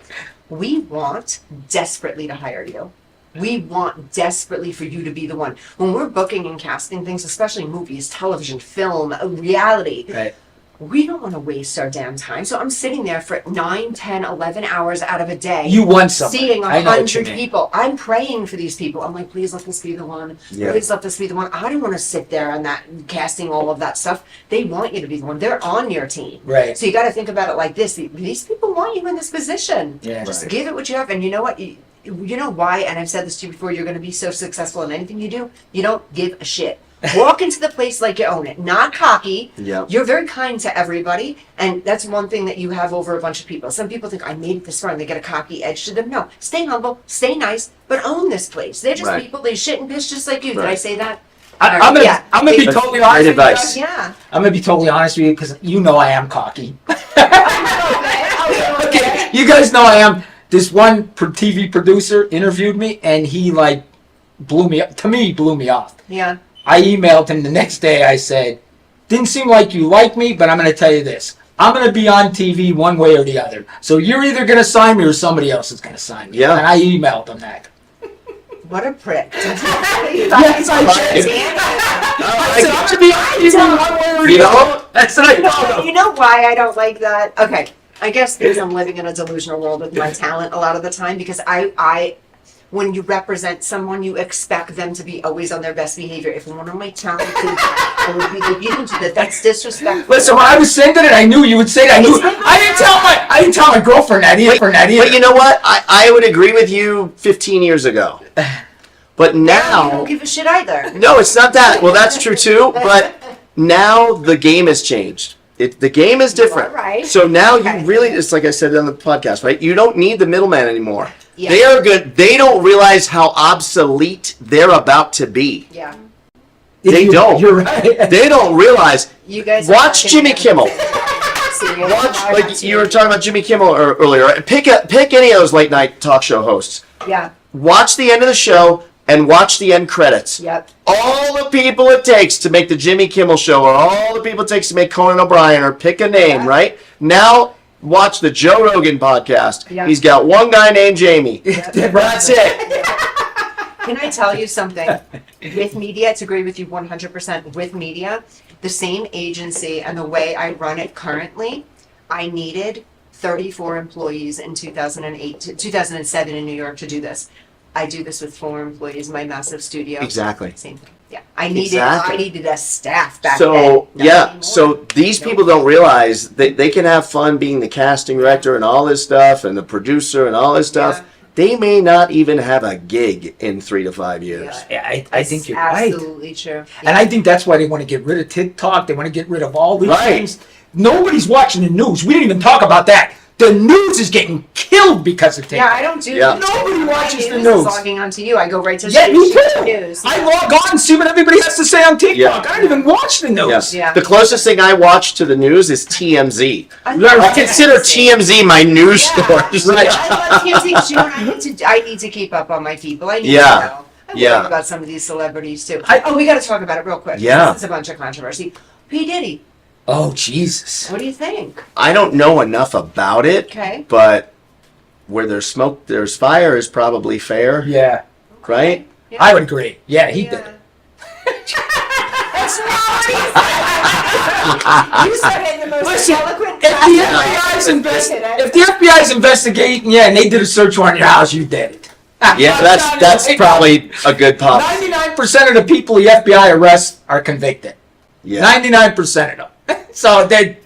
We want desperately to hire you. We want desperately for you to be the one. When we're booking and casting things, especially movies, television, film, reality, Right. we don't want to waste our damn time. So I'm sitting there for 9, 10, 11 hours out of a day. You want somebody. Seeing I know what you 100 mean. people. I'm praying for these people. I'm like, please let this be the one. Yeah. Please let this be the one. I don't want to sit there and that casting all of that stuff. They want you to be the one. They're on your team. Right. So you got to think about it like this. These people want you in this position. Yeah. Just Right. give it what you have. And you know what? You know why? And I've said this to you before. You're going to be so successful in anything you do. You don't give a shit. Walk into the place like you own it. Not cocky. Yeah. You're very kind to everybody, and that's one thing that you have over a bunch of people. Some people think I made it this far and they get a cocky edge to them. No, stay humble, stay nice, but own this place. They're just Right. people. They shit and piss just like you. Did I Right. say that? I'm gonna Yeah. I'm gonna be That's totally great honest with you advice. guys. Yeah. I'm gonna be totally honest with you because I am cocky. Okay, you guys know I am. This one TV producer interviewed me, and he like blew me up. To me, he blew me off. Yeah. I emailed him the next day. I said, "Didn't seem like you like me, but I'm going to tell you this. I'm going to be on TV one way or the other. So you're either going to sign me or somebody else is going to sign me." Yeah. And I emailed him that. What a prick. Yes, I did. I said, I'm going to be on TV one way or You the know? other. That's what I told him. You know why I don't like that? Okay. I guess because I'm living in a delusional world with my talent a lot of the time, because I when you represent someone, you expect them to be always on their best behavior. If one of my talented people would be like, you don't do that. That's disrespectful. Listen, when I was sending it, I knew you would say that. I didn't tell my girlfriend that either. But you know what? I would agree with you 15 years ago. But Now you now, don't give a shit either. no, it's not that. Well, that's true too. But now the game has changed. The game is different. You are right. So now Okay. you really, it's like I said on the podcast, right? You don't need the middleman anymore. Yeah. They are good. They don't realize how obsolete they're about to be. Yeah. They don't. You're right. They don't realize. You guys are Watch fucking Jimmy him. Kimmel. Serious. Watch, I'm like not you were serious. talking about Jimmy Kimmel earlier. Pick any of those late night talk show hosts. Yeah. Watch the end of the show and watch the end credits. Yep. All the people it takes to make the Jimmy Kimmel show, or all the people it takes to make Conan O'Brien, or pick a name, Yeah. right? Now, watch the Joe Rogan podcast. Yeah. He's got one guy named Jamie. Yep. That's it. Can I tell you something? With media, to agree with you 100%. With media, the same agency and the way I run it currently, I needed 34 employees in 2007 in New York to do this. I do this with 4 employees, my massive studio. Exactly. Same thing. Yeah. I needed Exactly. a staff back then. So, Not yeah, anymore. so these people don't realize they can have fun being the casting director and all this stuff, and the producer and all this stuff. Yeah. They may not even have a gig in 3 to 5 years. Yeah. Yeah, I think you're right. Absolutely true. And I think that's why they want to get rid of TikTok. They want to get rid of all these Right. things. Nobody's watching the news. We didn't even talk about that. The news is getting killed because of Yeah, TikTok. I don't do Yeah. Nobody watches the is news. logging on to you. I go right to Yeah, me shoot too. news. I log on and see what everybody has to say on TikTok. Yeah. I don't even watch the news. Yes. Yeah. The closest thing I watch to the news is TMZ. I I consider TMZ my news source. Right. I love TMZ because you know I need to keep up on my people. I need Yeah. to know. I worry Yeah. about some of these celebrities too. I- We got to talk about it real quick. Yeah. This is a bunch of controversy. P. Diddy, Oh, Jesus. what do you think? I don't know enough about it, Okay. but where there's smoke, there's fire is probably fair, Yeah. right? Yeah. I would agree. Yeah, he did Yeah. it. That's not what he said. You said it in the most Listen, eloquent. If the FBI's if the FBI's investigating, yeah, and they did a search warrant on your house, you did it. Yeah, that's probably a good pop. 99% of the people the FBI arrests are convicted. Yeah. 99% of them. So they're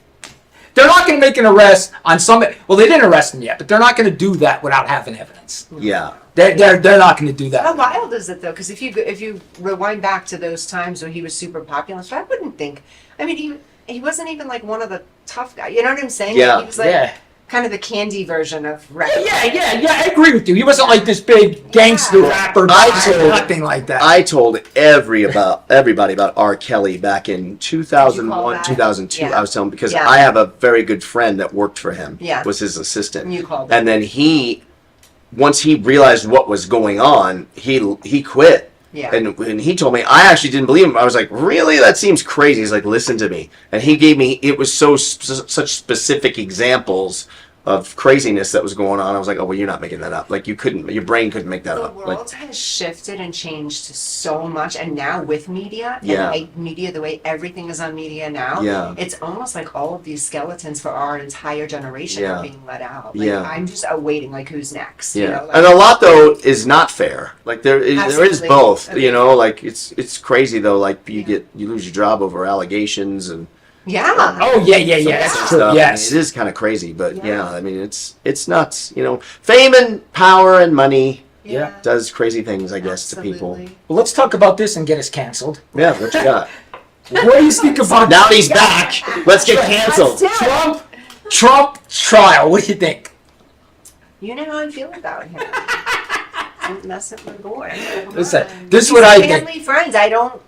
not going to make an arrest on somebody. Well, they didn't arrest him yet, but they're not going to do that without having evidence. Yeah. They're not going to do How that. wild is it though? Because if you rewind back to those times when he was super popular, so I wouldn't think. I mean, he wasn't even like one of the tough guys. You know what I'm saying? Yeah. He was like, Yeah. kind of the candy version of rap. Yeah, I agree with you. He wasn't like this big gangster rapper. Nothing like that. I told everybody about R. Kelly back in 2001, 2002. Yeah. I was telling because Yeah. I have a very good friend that worked for him. Yeah. Was his assistant. You called and then once he realized what was going on, he quit. Yeah. And when he told me, I actually didn't believe him. I was like, really? That seems crazy. He's like, listen to me. And he gave me, it was such specific examples of craziness that was going on. I was like, oh, well, you're not making that up. Like, your brain couldn't make that The up. world has shifted and changed so much, and now with media, Yeah. and media, the way everything is on media now, Yeah. it's almost like all of these skeletons for our entire generation Yeah. are being let out. Like, Yeah. I'm just awaiting, like, who's next? Yeah, You know, like, and a lot though is not fair. Like there is Absolutely. both. Agreed. You know, like it's crazy though. Like you lose your job over allegations and yeah. Oh yeah. That's stuff. true. I mean, Yes. it is kind of crazy, but Yeah. yeah, I mean it's nuts. You know, fame and power and money Yeah. does crazy things, I guess, to people. Absolutely. Well, let's talk about this and get us canceled. Yeah, what you got? What do you think about Now he's back. Let's get canceled. Let's do it. Trump trial? What do you think? You know how I feel about him. Don't mess with my boy. Come Listen, on. this is He's what I think. family friends. I don't.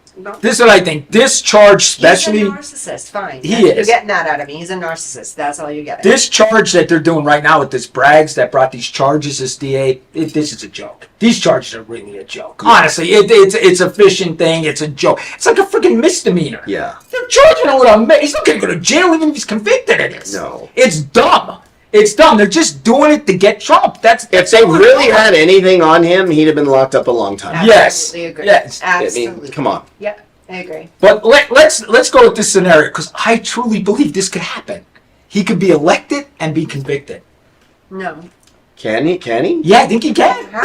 This is what I think. This charge, He's a especially narcissist. Fine. He You're is. getting that out of me. He's a narcissist. That's all you get. this charge that they're doing right now with this Braggs that brought these charges, this DA, this is a joke. These charges are really a joke. Honestly, it's a fishing thing. It's a joke. It's like a freaking misdemeanor. Yeah. They're charging him with he's not going to go to jail even if he's convicted of this. No. It's dumb. It's dumb. They're just doing it to get Trump. That's If they really had anything on him, he'd have been locked up a long time. Yes. Absolutely agree. Yes. I Absolutely. mean, come on. Yep, I agree. But let's go with this scenario because I truly believe this could happen. He could be elected and be convicted. No. Can he? Can he? Yeah, I think he can. How?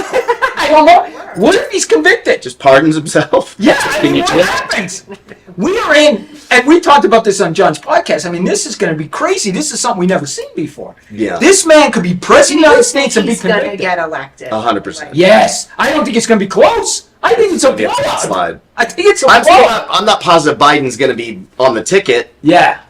I don't know. What if he's convicted? Just pardons himself? Yeah, I mean, what happens? We are in, and we talked about this on John's podcast. I mean, this is going to be crazy. This is something we've never seen before. Yeah. This man could be president of the United States and be He's gonna convicted. get elected. 100%. Yes. I don't think it's going to be close. I think it's a Yeah, blowout. slide. I think it's a I'm blowout. not positive Biden's going to be on the ticket. Yeah.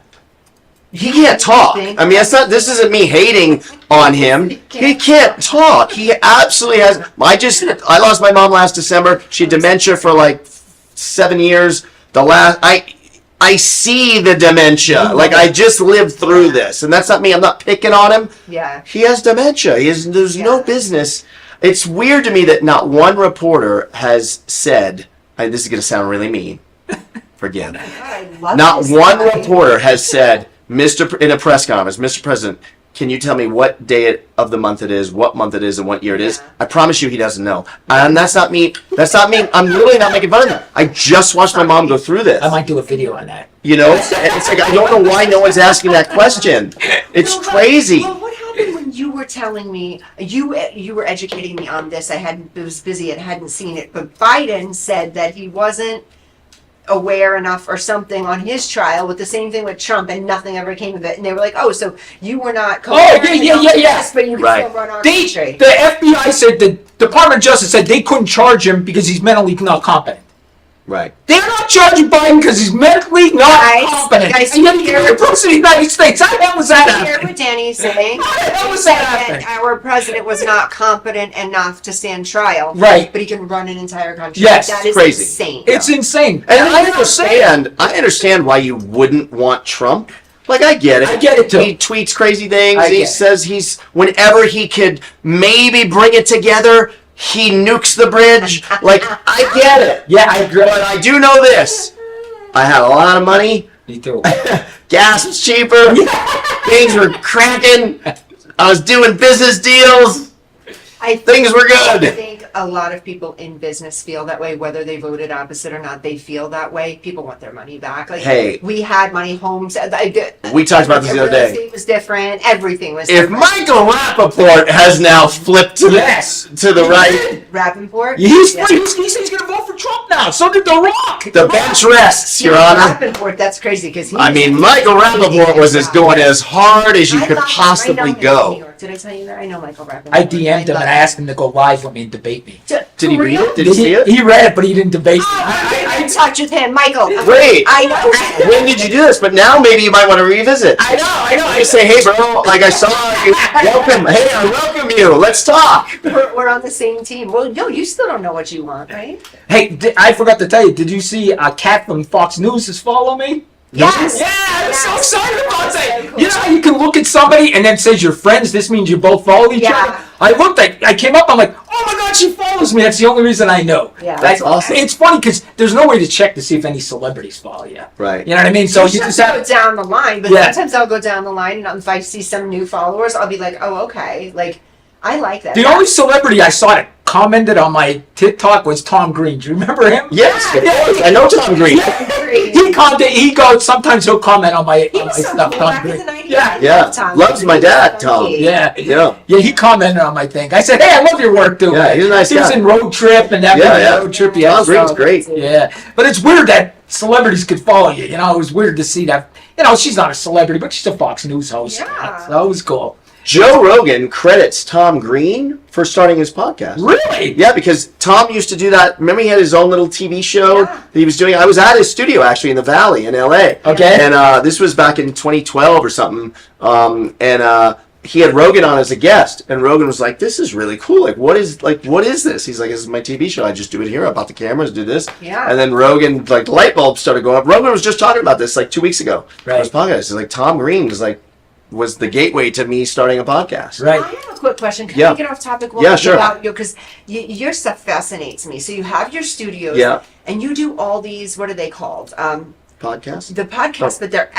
He can't talk. I mean, this isn't me hating on him. He can't talk. He absolutely has. I lost my mom last December. She had dementia for like 7 years. I see the dementia. Like I just lived through this, and that's not me. I'm not picking on him. Yeah. He has dementia. There's no Yeah. business. It's weird to me that not one reporter has said, this is going to sound really mean. Forgive. I love Not this one guy. reporter has said, in a press conference, Mr. President, can you tell me what day of the month it is, what month it is, and what year it is? Yeah. I promise you he doesn't know. And that's not me. That's not me. I'm literally not making fun of him. I just watched my mom go through this. I might do a video on that. You know? It's like, I don't know why no one's asking that question. It's Well, crazy. Well, what happened when you were telling me you were educating me on this? I was busy and hadn't seen it. But Biden said that he wasn't aware enough or something on his trial with the same thing with Trump, and nothing ever came of it. And they were like, "Oh, so you were not yeah. but you can Right. still run our The country." FBI said, the Department of Justice said they couldn't charge him because he's mentally not competent. Right. They're not charging Biden because he's mentally not Guys, competent. guys, And yet you he's hear- the president of the United States. How the hell was that You hear happen? what Danny's saying? How the hell was He that said happening? our president was not competent enough to stand trial. Right. But he can run an entire country. Yes, That is crazy. insane. It's insane. And I I'm not saying- understand why you wouldn't want Trump. Like, I get it. I get it, too. He tweets crazy things. I He get it. says whenever he could maybe bring it together, he nukes the bridge. Like, I get it. Yeah, I agree. But I do know this. I had a lot of money. Me too. Gas was cheaper. Things were cracking. I was doing business deals. Things were I good. think a lot of people in business feel that way, whether they voted opposite or not. They feel that way. People want their money back. Like, Hey. we had money, homes. We talked about this the other real day. estate was different. Everything was If different. Michael Rappaport has now flipped to the right, Rappaport. He Yeah. said he's going to vote for Trump now. So did The Rock. the bench rests, Your Honor. Rappaport. That's crazy because I mean, Michael Rappaport was going as hard as you could possibly go. Did I tell you that? I know Michael Rappaport. I DM'd him and I asked him to go live with me and debate me. Did he read it? Did he see it? He read it, but he didn't debate me. I'm in touch with him, Michael. Wait. I know. When did you do this? But now maybe you might want to revisit. I know. I say, hey, bro, like I saw you. Welcome. Hey, I welcome you. Let's talk. We're on the same team. Well, no, you still don't know what you want, right? Hey, I forgot to tell you, did you see Kat from Fox News is follow me? Yes. Yeah, I'm so excited about that. So cool. You know how you can look at somebody and then it says you're friends, this means you both follow each Yeah. other? I came up, I'm like, oh my god, she follows me. That's the only reason I know. Yeah. That's awesome. It's funny because there's no way to check to see if any celebrities follow you. Right. You know what I mean? So you Sometimes just I'll have go down the line, but Yeah. sometimes I'll go down the line and if I see some new followers, I'll be like, oh, okay. Like, I like that. the only celebrity I saw that commented on my TikTok was Tom Green. Do you remember him? Yes, of course. I know Tom Green. He goes, sometimes he'll comment on my He was so stuff, cool Tom back in Green. the 90s. Yeah. I Yeah. love Tom. Loves my dad, Tom. Yeah. Yeah. Yeah, he commented on my thing. I said, hey, I love your work, too. Yeah, he's a nice He was guy. in Road Trip and that Road Trip. Yeah, Tom Green's so- great. Yeah, but it's weird that celebrities could follow you. You know, it was weird to see that. You know, she's not a celebrity, but she's a Fox News host. Yeah. So it was cool. Joe Rogan credits Tom Green for starting his podcast. Really? Yeah, because Tom used to do that. Remember, he had his own little TV show that he was doing. I was at his studio actually in the Valley in LA. Okay. And this was back in 2012 or something. He had Rogan on as a guest, and Rogan was like, "This is really cool. What is this?" He's like, "This is my TV show. I just do it here. I bought the cameras, do this." Yeah. And then Rogan, like, the light bulb started going up. Rogan was just talking about this like 2 weeks ago on his podcast. He's like, Tom Green was the gateway to me starting a podcast. Right. I have a quick question. Can Yeah. I get off topic Yeah, sure. about you? Because your stuff fascinates me. So you have your studios, Yeah. and you do all these. What are they called? Podcast. The podcasts, but they're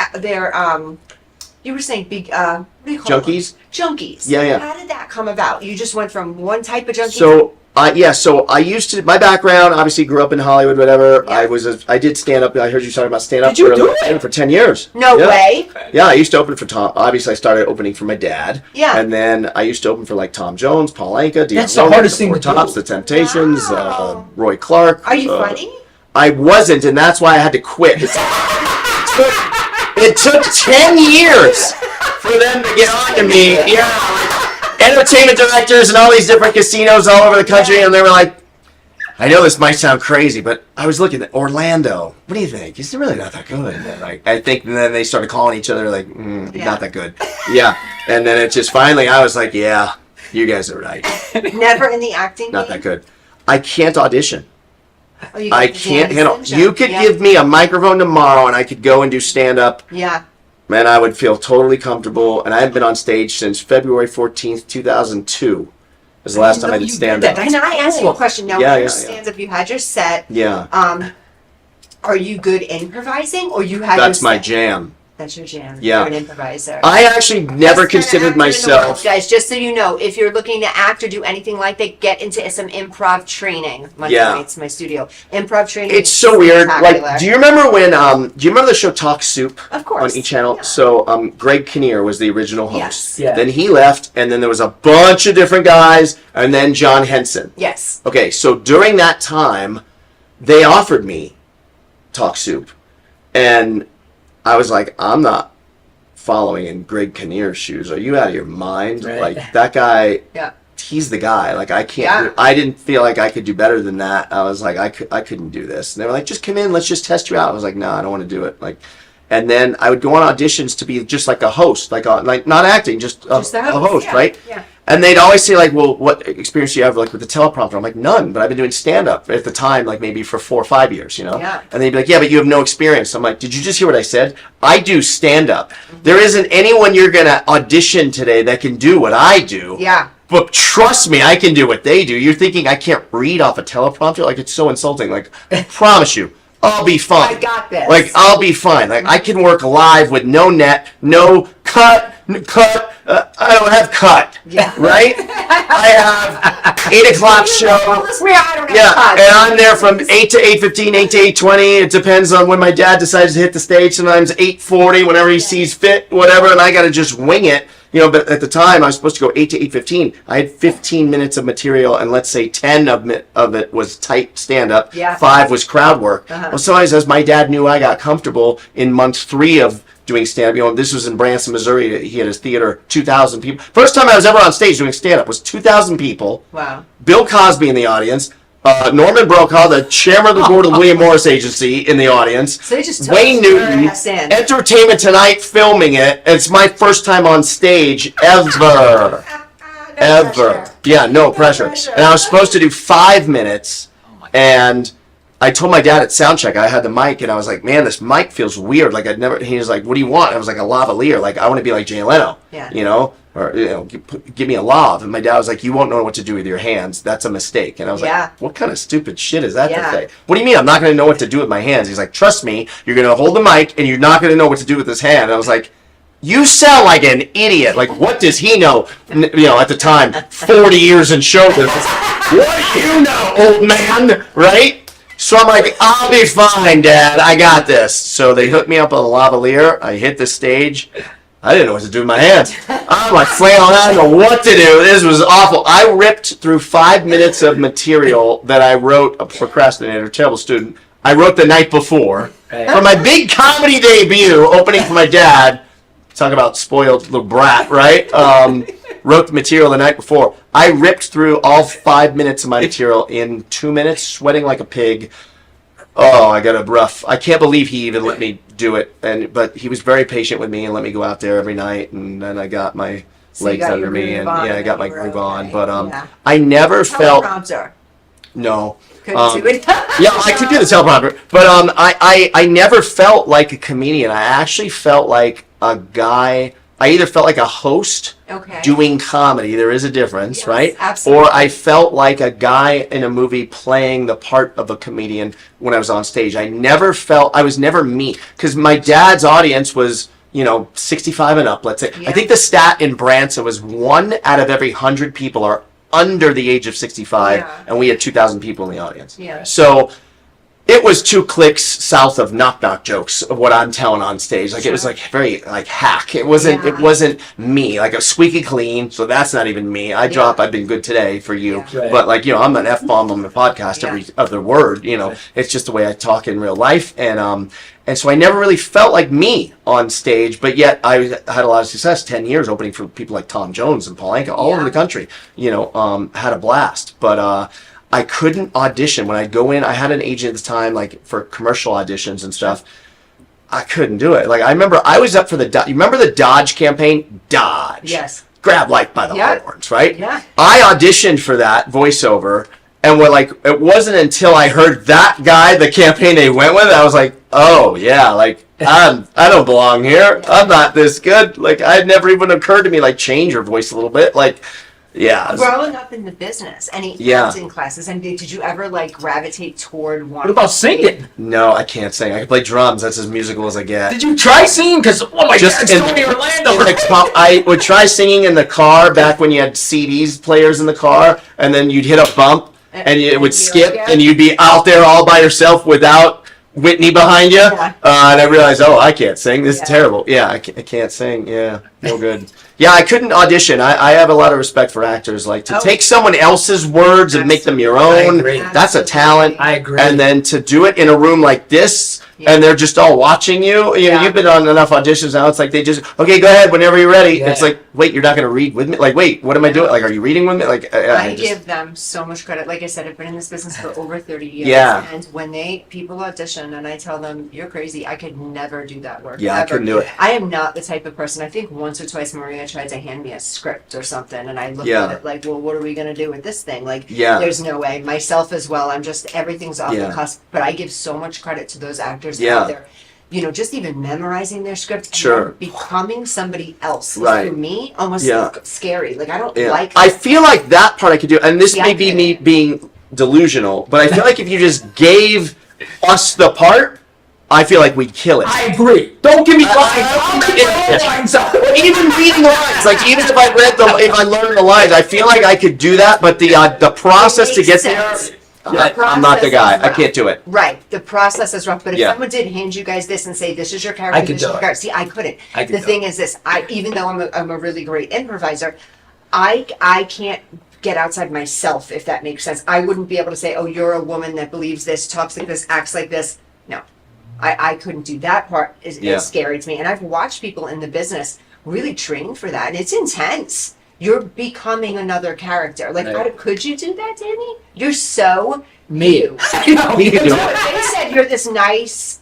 you were saying big. What do you call them? Junkeez. Junkeez. Yeah, yeah. How did that come about? You just went from one type of junkie. So I used to. My background, obviously, grew up in Hollywood. Whatever. Yeah. I did stand up. I heard you talking about stand up. Did you do it? For 10 years? No Yeah. way. Yeah, I used to open for Tom. Obviously, I started opening for my dad. Yeah. And then I used to open for like Tom Jones, Paul Anka, Deion That's the Rowan, hardest thing Four to do. Tops, The Temptations, Wow. Roy Clark. Are you funny? I wasn't, and that's why I had to quit. It took 10 years for them to get on to me. Yeah, like entertainment directors and all these different casinos all over the country, and they were like, I know this might sound crazy, but I was looking at Orlando. What do you think? He's really not that good. And like, I think, and then they started calling each other like, Yeah. not that good. Yeah, and then it just finally, I was like, yeah, you guys are right. Never in the acting. Not game? that good. I can't audition. Oh, you I got the can't Jameson handle. show. You could Yeah. give me a microphone tomorrow, and I could go and do stand up. Yeah. Man, I would feel totally comfortable, and I haven't been on stage since February 14th, 2002. Was the last time I did stand up. Can I ask you a question now? Yeah, Your yeah, stand up, you had your set. Yeah, Are you good improvising, or you had? that's your my set? jam. That's your jam. Yeah. You're an improviser. I actually never Best kind of considered actor in the myself. world, guys, just so you know, if you're looking to act or do anything like that, get into some improv training. It's my studio. Improv training. It's is so weird. spectacular. Like, do you remember when? Do you remember the show Talk Soup? Of course. On E Channel. Yeah. So, Greg Kinnear was the original host. Yes. Yeah. Then he left, and then there was a bunch of different guys, and then John Henson. Yes. Okay, so during that time, they offered me Talk Soup, and I was like, I'm not following in Greg Kinnear's shoes. Are you out of your mind? Right. Like, that guy, Yeah. he's the guy. Like, I can't. Yeah. I didn't feel like I could do better than that. I was like, I couldn't do this. And they were like, just come in, let's just test you out. I was like, no, I don't want to do it. Like, and then I would go on auditions to be just like a host, like not acting, just a Just the host, host, yeah, right? yeah. And they'd always say like, well, what experience do you have like with the teleprompter? I'm like, none, but I've been doing stand-up at the time, like maybe for 4 or 5 years, you know? Yeah. And they'd be like, yeah, but you have no experience. I'm like, did you just hear what I said? I do stand-up. There isn't anyone you're going to audition today that can do what I do. Yeah. But trust me, I can do what they do. You're thinking I can't read off a teleprompter? Like, it's so insulting. Like, I promise you, I'll be fine. I got this. Like, I'll be fine. Like, I can work live with no net, no cut. I don't have cut. Yeah. Right? I have 8 o'clock show. I don't have Yeah, cuts. and I'm there from 8 to 8:15, 8 to 8:20. It depends on when my dad decides to hit the stage. Sometimes 8:40, whenever he sees fit, whatever. And I got to just wing it. But at the time I was supposed to go 8 to 8:15. I had 15 minutes of material, and let's say 10 of it was tight stand-up. Yeah. 5 was crowd work. Uh-huh. Well, somebody says my dad knew I got comfortable in month 3 of doing stand-up. This was in Branson, Missouri. He had his theater, 2,000 people. First time I was ever on stage doing stand-up was 2,000 people. Wow. Bill Cosby in the audience. Norman Brokaw, the chairman of the board of the William Morris Agency, in the audience. So they just Wayne took your Newton, ass in. Entertainment Tonight, filming it. It's my first time on stage ever. Ever. Yeah, no pressure. And I was supposed to do 5 minutes, and I told my dad at soundcheck, I had the mic, and I was like, man, this mic feels weird. Like, he was like, what do you want? I was like, a lavalier. Like, I want to be like Jay Leno. Yeah. Or, give me a lav. And my dad was like, you won't know what to do with your hands. That's a mistake. And I was like, what kind of stupid shit is that to say? What do you mean I'm not going to know what to do with my hands? He's like, trust me, you're going to hold the mic, and you're not going to know what to do with this hand. And I was like, you sound like an idiot. Like, what does he know? At the time, 40 years in show business. What do you know, old man? Right? So I'm like, I'll be fine, Dad. I got this. So they hooked me up on a lavalier. I hit the stage. I didn't know what to do with my hands. I'm like flailing. I don't know what to do. This was awful. I ripped through 5 minutes of material that I wrote, a procrastinator, terrible student. I wrote the night before. For my big comedy debut, opening for my dad. Talk about spoiled little brat, right? Wrote the material the night before. I ripped through all 5 minutes of my material in 2 minutes, sweating like a pig. Oh, I got a rough. I can't believe he even let me do it. But he was very patient with me and let me go out there every night. And then I got my legs under me, and I got my groove on. But I never felt. Teleprompter. No. Couldn't do it. Yeah, I could do the teleprompter, but I never felt like a comedian. I actually felt like a guy. I either felt like a host doing comedy. There is a difference, right? Absolutely. Or I felt like a guy in a movie playing the part of a comedian when I was on stage. I was never me, because my dad's audience was 65 and up, let's say. Yeah. I think the stat in Branson was 1 out of every 100 people are under the age of 65, and we had 2,000 people in the audience. Yeah. So it was 2 clicks south of knock-knock jokes of what I'm telling on stage. Like, it was like very like hack. It wasn't me. Like, a squeaky clean, so that's not even me. I've been good today for you. Yeah. Right. But like, I'm an F-bomb on the podcast every other word, It's just the way I talk in real life. And so I never really felt like me on stage, but yet I had a lot of success, 10 years opening for people like Tom Jones and Paul Anka all over the country, had a blast. But I couldn't audition. When I'd go in, I had an agent at the time, like for commercial auditions and stuff. I couldn't do it. Like, I remember I was up for you remember the Dodge campaign? Dodge. Yes. Grab life by the horns, right? Yeah. I auditioned for that voiceover, and it wasn't until I heard that guy, the campaign they went with, I was like, oh yeah, like I don't belong here. I'm not this good. Like, it never even occurred to me, like, change your voice a little bit. Like, Growing up in the business, any acting classes, and did you ever gravitate toward one? What about singing? No, I can't sing. I can play drums. That's as musical as I get. Did you try singing? Because Just it's Tony Orlando. I would try singing in the car back when you had CDs players in the car, and then you'd hit a bump, and it would skip, and you'd be out there all by yourself without Whitney behind you. And I realized, I can't sing. This is terrible. Yeah, I can't sing. Yeah, no good. Yeah, I couldn't audition. I have a lot of respect for actors. Like, to take someone else's words and make them your own, that's a talent. I agree. And then to do it in a room like this, and they're just all watching you. You've been on enough auditions now. It's like they just, okay, go ahead whenever you're ready. It's like, wait, you're not going to read with me? Like, wait, what am I doing? Like, are you reading with me? Like, I give them so much credit. Like I said, I've been in this business for over 30 years. Yeah. And when people audition and I tell them, you're crazy, I could never do that work. Yeah, ever. I couldn't do it. I am not the type of person. I think once or twice Maria tried to hand me a script or something, and I looked at it like, well, what are we going to do with this thing? Like, there's no way. Myself as well. I'm just, everything's off the cusp. But I give so much credit to those actors out there. Just even memorizing their script and becoming somebody else. For me, almost scary. Like, I don't like I feel like that part I could do, and this may be me being delusional, but I feel like if you just gave us the part, I feel like we'd kill it. I agree. Don't give me lines. Even reading lines, like, even if I learned the lines, I feel like I could do that, but the process to get there, I'm not the guy. I can't do it. Right. The process is rough. But if Yeah. someone did hand you guys this and say, this is your I character, could this is do your it. character. See, I couldn't. I could The do thing it. is this, even though I'm a really great improviser, I can't get outside myself, if that makes sense. I wouldn't be able to say, oh, you're a woman that believes this, talks like this, acts like this. No. I couldn't do that part. It's scary to me. And I've watched people in the business really train for that. And it's intense. You're becoming another character. Like, Right. could you do that, Danny? You're so Me. you. You know, We could do So it. they said you're this nice.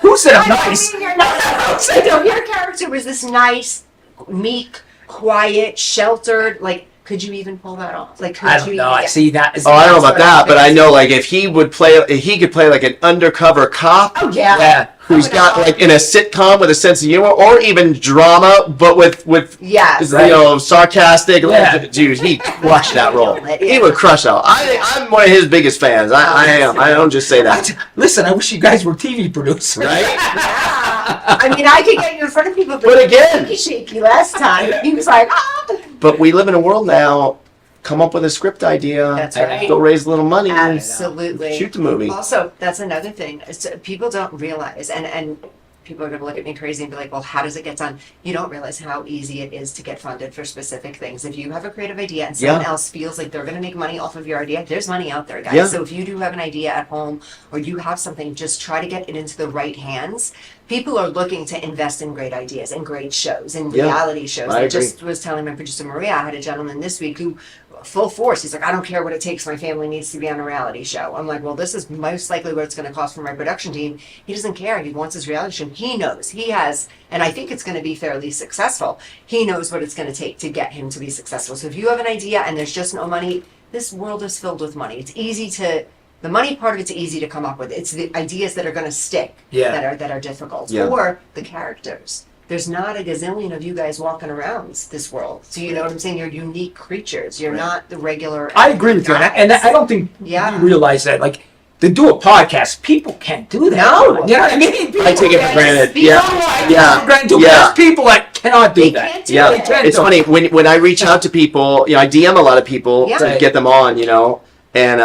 Who said I'm I don't nice? mean you're not. No, your character was this nice, meek, quiet, sheltered. Like, could you even pull that off? Like, could I you don't even know. I get- see that. Oh, I don't know That's about what that, I'm but I thinking. know like if he could play like an undercover cop Oh yeah. Yeah. who's got like in a sitcom with a sense of humor, or even drama, but with Yes. you know, sarcastic. Yeah. Dude, he crushed that role. Yeah. He would crush that. I'm one of his biggest fans. I am. I don't just say that. Listen, I wish you guys were TV producers. Right? Yeah. I mean, I could get you in front of people, But again- he shaky last time. He was like, ah. But we live in a world now. Come up with a script idea. That's right. Go raise a little money. Absolutely. Shoot the movie. Also, that's another thing. People don't realize, and people are going to look at me crazy and be like, well, how does it get done? You don't realize how easy it is to get funded for specific things. If you have a creative idea and someone Yeah. else feels like they're going to make money off of your idea, there's money out there, guys. Yeah. So if you do have an idea at home or you have something, just try to get it into the right hands. People are looking to invest in great ideas and great shows and Yeah. reality shows. I I agree. just was telling my producer Maria, I had a gentleman this week who full force. He's like, I don't care what it takes. My family needs to be on a reality show. I'm like, well, this is most likely what it's going to cost for my production team. He doesn't care. He wants his reality show. He knows. He has, and I think it's going to be fairly successful. He knows what it's going to take to get him to be successful. So if you have an idea and there's just no money, this world is filled with money. It's easy to, the money part of it's easy to come up with. It's the ideas that are going to stick Yeah. that are difficult. Yeah. Or the characters. There's not a gazillion of you guys walking around this world. So you know what I'm saying? You're unique creatures. You're not the regular. I agree with you, and I don't think Yeah. you realize that. Like, to do a podcast, people can't do that. No. You know what I mean? I take it for granted. Yeah. Yeah. There's people that cannot do They that. can't do Yeah, it. can't it's do funny when I reach out to people. You know, I DM a lot of people Yeah. to get them on. You know, and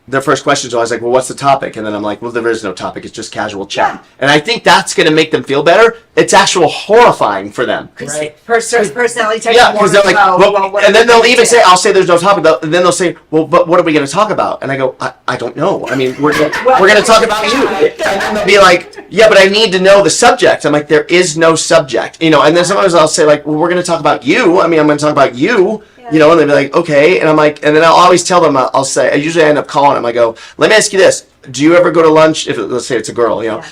their first questions are always like, "Well, what's the topic?" And then I'm like, "Well, there is no topic. It's just casual chat." Yeah. And I think that's going to make them feel better. It's actual horrifying for them. Right. Personality type. Yeah, because they're like, well, what and then are they'll we even gonna say, do? "I'll say there's no topic," and then they'll say, "Well, but what are we going to talk about?" And I go, "I don't know. I mean, we're going to talk about you." And then they'll be like, "Yeah, but I need to know the subject." I'm like, "There is no subject, you know." And then sometimes I'll say like, "Well, we're going to talk about you." I mean, I'm going to talk about you. You know, and they'll be like, okay. And I'm like, and then I'll always tell them, I'll say, I usually end up calling them. I go, let me ask you this. Do you ever go to lunch? Let's say it's a girl, you know,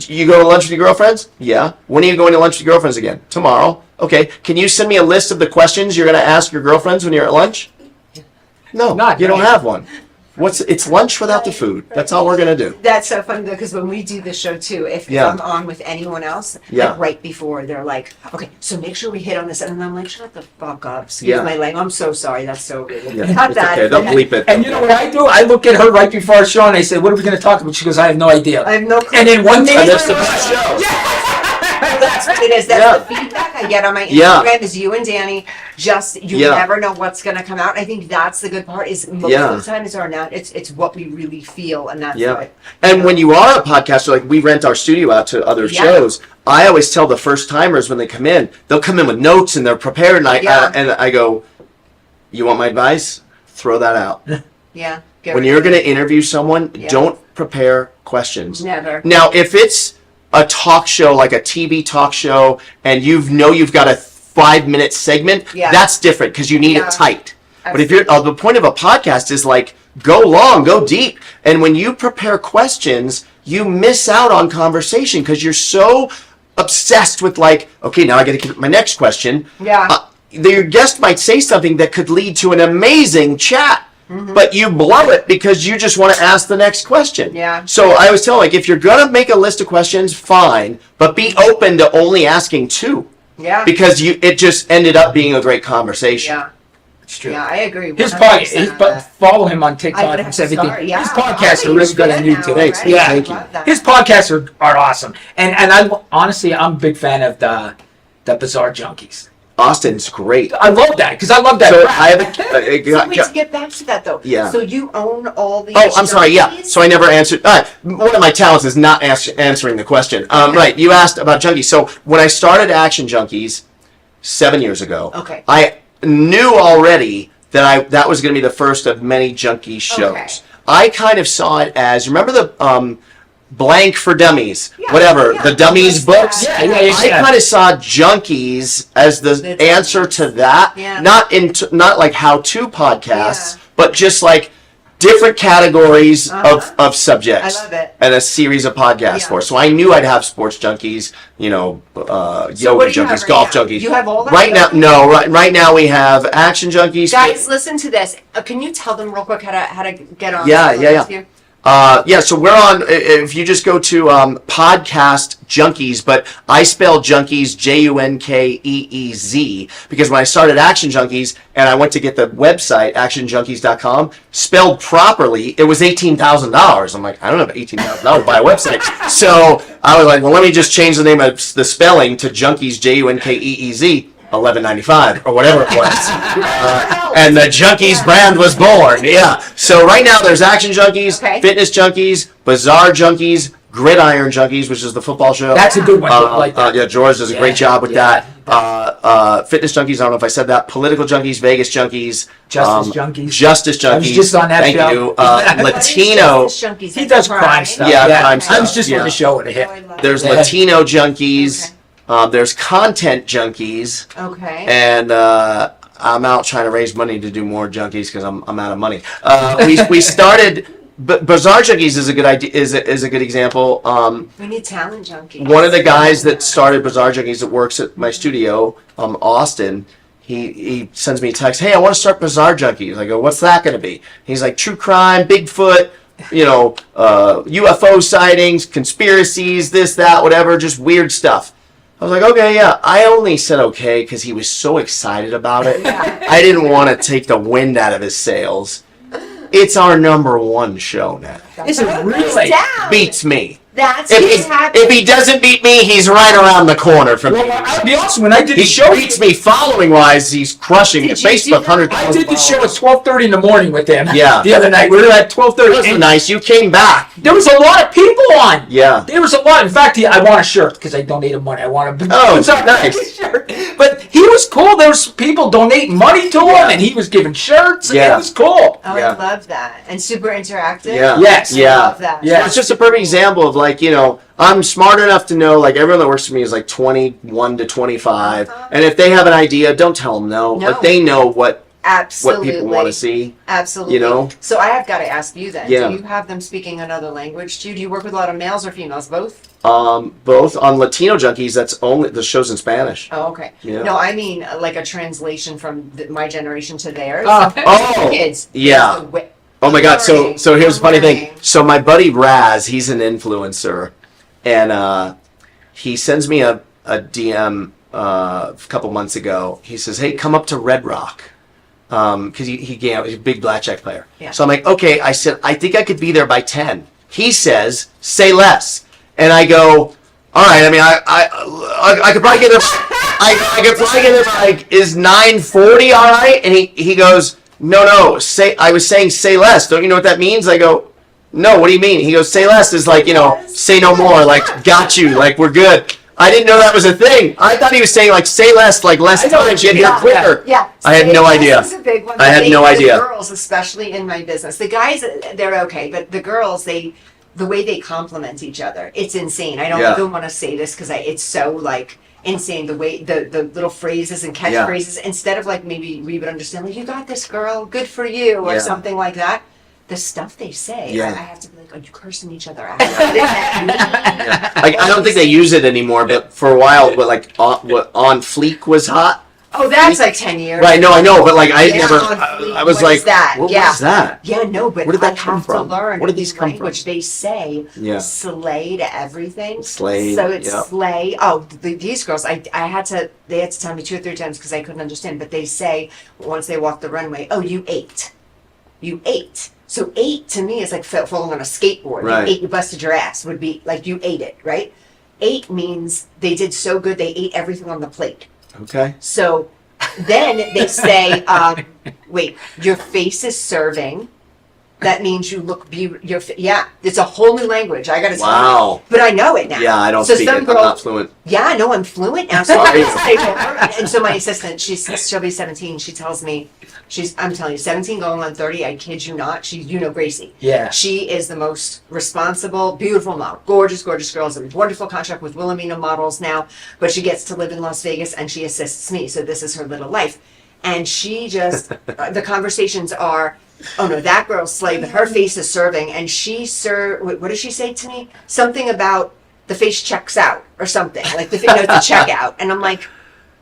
you go to lunch with your girlfriends? Yeah. When are you going to lunch with your girlfriends again? Tomorrow. Okay. Can you send me a list of the questions you're going to ask your girlfriends when you're at lunch? No, Not you don't right. have one. It's lunch without the food. That's all we're going to do. That's so funny though, because when we do the show too, if Yeah. I'm on with anyone else, Yeah. like right before, they're like, okay, so make sure we hit on this. And I'm like, shut the fuck up. Excuse Yeah. my language. I'm so sorry. That's so rude. Yeah, Cut it's that. okay. They'll bleep it. And you know what I do? I look at her right before our show and I say, what are we going to talk about? She goes, I have no idea. I have no clue. And then one day, And that's the best show. That's what it is. That's the feedback I get on my Yeah. Instagram is you and Danny. Just you Yeah. never know what's gonna come out. I think that's the good part. Is most Yeah. of the time is our not. It's what we really feel, and that's Yeah. what. And when you are a podcaster, like we rent our studio out to other Yeah. shows, I always tell the first timers when they come in, they'll come in with notes and they're prepared, and I go, you want my advice? Throw that out. Yeah. When you're going to interview someone, Yeah. don't prepare questions. Never. Now, if it's a talk show, like a TV talk show, and you've got a 5-minute segment, Yeah. that's different because you need Yeah. it tight. But if you're the point of a podcast is like go long, go deep, and when you prepare questions, you miss out on conversation because you're so obsessed with like, okay, now I got to get my next question. Yeah. Your guest might say something that could lead to an amazing chat. Mm-hmm. But you blow it because you just want to ask the next question. Yeah. So I always tell like if you're gonna make a list of questions, fine, but be open to only asking 2. Yeah. Because it just ended up being a great conversation. Yeah. It's true. Yeah, I agree. His 100% on that. follow him on I TikTok would and have to everything. start, yeah. His podcasts are really good on YouTube. Right? Yeah, I Thank you. love that. his podcasts are awesome. And I honestly, I'm a big fan of the Bizarre Junkeez. Austin's great. I love that because I love that. So rap. I have So wait, to get back to that though. Yeah. So you own all these. Oh, I'm sorry. Yeah. Junkeez? So I never answered. One of my talents is not answering the question. Right. You asked about Junkeez. So when I started Action Junkeez 7 years ago, Okay. I knew already that was going to be the first of many Junkeez shows. Okay. I kind of saw it as, remember the Blank for Dummies, Yeah, whatever, yeah, the Dummies what's books. that? I kind of saw Junkeez as the The answer Junkeez. to that. Yeah. Not like how-to podcasts, Yeah. but just like different categories of subjects. I love it. And a series of podcasts Yeah. for. So I knew I'd have sports junkies, yoga what do you junkies, have right golf now? junkies. You have all that right now. already? No, right now we have action junkies. Guys, listen to this. Can you tell them real quick how to get on? Yeah, this yeah, with yeah. you? So we're on, if you just go to Podcast Junkeez, but I spell Junkeez Junkeez, because when I started Action Junkeez and I went to get the website, actionjunkies.com, spelled properly, it was $18,000. I'm like, I don't have $18,000 to buy a website. So I was like, well, let me just change the name of the spelling to Junkeez, Junkeez, $11.95 or whatever it was. And the Junkeez brand was born. Yeah. So right now there's Action Junkeez, Okay. Fitness Junkeez, Bizarre Junkeez, Gridiron Junkeez, which is the football show. That's a good one. I like that. Yeah, George does a great job with yeah. that. Fitness Junkeez, I don't know if I said that. Political Junkeez, Vegas Junkeez. Justice Junkeez. Justice Junkeez. I was just on that Thank show. you. What is Latino. Justice Junkeez? He Is does that crime stuff. Yeah, crime I was stuff, just yeah. on the show with a hit. Oh, I love There's it. Latino Junkeez. There's Content Junkeez. Okay. And I'm out trying to raise money to do more junkies because I'm out of money. We started, but Bizarre Junkeez is a good idea. Is a good example. We need talent junkies. One of the guys that started Bizarre Junkeez that works at my studio, Austin. He sends me a text. Hey, I want to start Bizarre Junkeez. I go, what's that going to be? He's like, true crime, Bigfoot, UFO sightings, conspiracies, this, that, whatever, just weird stuff. I was like, okay, yeah. I only said okay because he was so excited about it. I didn't want to take the wind out of his sails. It's our #1 show now. This is really. Down. Beats me. That's If he doesn't beat me, he's right around the corner from me. Well, I'll be honest. When I did He the show, beats me following wise. He's crushing Did you see Facebook. that? 100,000. I did the show at 12:30 in the morning with him. Yeah. The other night we were at 12:30. That was and nice. You came back. There was a lot of people on. Yeah. There was a lot. In fact, I want a shirt because I donated money. I want a Oh, Bizarre nice. shirt. But he was cool. There was people donating money to him, and he was giving shirts. And Yeah. it was cool. Oh, Yeah. I love that. And super interactive. Yeah. Yes. Yeah. I love that. Yeah. So it's just a perfect example of I'm smart enough to know everyone that works for me is 21 to 25, and if they have an idea, don't tell them no. No. But they know what Absolutely. people want to see. Absolutely. So I have got to ask you then. Yeah. Do you have them speaking another language too? Do you work with a lot of males or females? Both? Both on Latino Junkeez. That's only the show's in Spanish. Oh, okay. Yeah. No, I mean like a translation from my generation to theirs. Oh, Kids. yeah. Oh my God! So here's the funny thing. So my buddy Raz, he's an influencer, and he sends me a DM a couple months ago. He says, "Hey, come up to Red Rock," because he's a big blackjack player. Yeah. So I'm like, "Okay." I said, "I think I could be there by 10." He says, "Say less," and I go, "All right." I mean, I could probably get there. I could probably get there. Is 9:40 all right? And he goes. No. I was saying say less. Don't you know what that means? I go, no. What do you mean? He goes, say less is say no more. Got you. We're good. I didn't know that was a thing. I thought he was saying say less, less time, get here quicker. Yeah. I had no idea. This is a big one. I had no idea. The girls, especially in my business, the guys, they're okay, but the girls, the way they compliment each other, it's insane. I don't Yeah. even want to say this because it's so insane the way the little phrases and catchphrases instead of maybe we would understand you got this girl, good for you, or Yeah. something like that. The stuff they say, Yeah. I have to be are you cursing each other out? What does that mean? I don't think they use it anymore, but for a while, what on fleek was hot. Oh, that's 10 years. Right? No, I know, but I Yeah, never. on fleek. I was What like, is that? what Yeah. was that? Yeah, no, but Where did that I come have from? to learn Where did these come from? language. They say Yeah. slay to everything. Slay, So it's yep. slay. Oh, these girls, they had to tell me 2 or 3 times because I couldn't understand. But they say once they walk the runway, oh, you ate. You ate. So ate to me is falling on a skateboard. Right. You ate, you busted your ass would be you ate it, right? Ate means they did so good they ate everything on the plate. Okay. So then they say, wait, your face is serving. That means you look beautiful. Yeah, it's a whole new language. I got to tell you. Wow. But I know it now. Yeah, I don't So speak some it. girl- I'm not fluent. Yeah, no, I'm fluent now. So and so my assistant, she'll be 17. She tells me, I'm telling you, 17 going on 30. I kid you not. She's, Gracie. Yeah. She is the most responsible, beautiful model. Gorgeous, gorgeous girl. Has a wonderful contract with Wilhelmina Models now, but she gets to live in Las Vegas and she assists me. So this is her little life. And she just, the conversations are, oh no, that girl's slay, but her face is serving. And what does she say to me? Something about the face checks out or something. Like the checkout. And I'm like,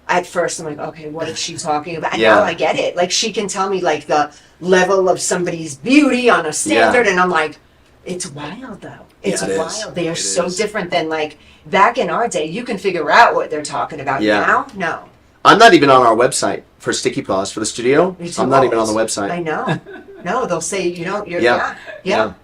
at first I'm like, okay, what is she talking about? And now I get it. Like she can tell me like the level of somebody's beauty on a standard. And I'm like, it's wild though. It's wild. They are so different than like back in our day. You can figure out what they're talking about. Now, no. I'm not even on our website for Sticky Paws for the studio. I'm not even on the website. I know. No, they'll say, you're, Yeah.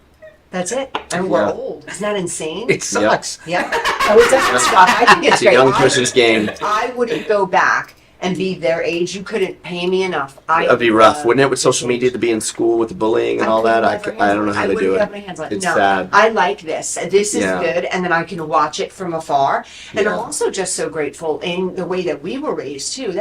That's it. And we're old. Isn't that insane? It sucks. Yeah. Oh, it doesn't suck. I think it's It's a great. young person's game. I wouldn't go back and be their age. You couldn't pay me enough. That'd be rough, wouldn't it, with social media, to be in school with the bullying and all that? I don't know how to do it. It's sad. I like this. This is Yeah. good, and then I can watch it from afar. And I'm also just so grateful in the way that we were raised too.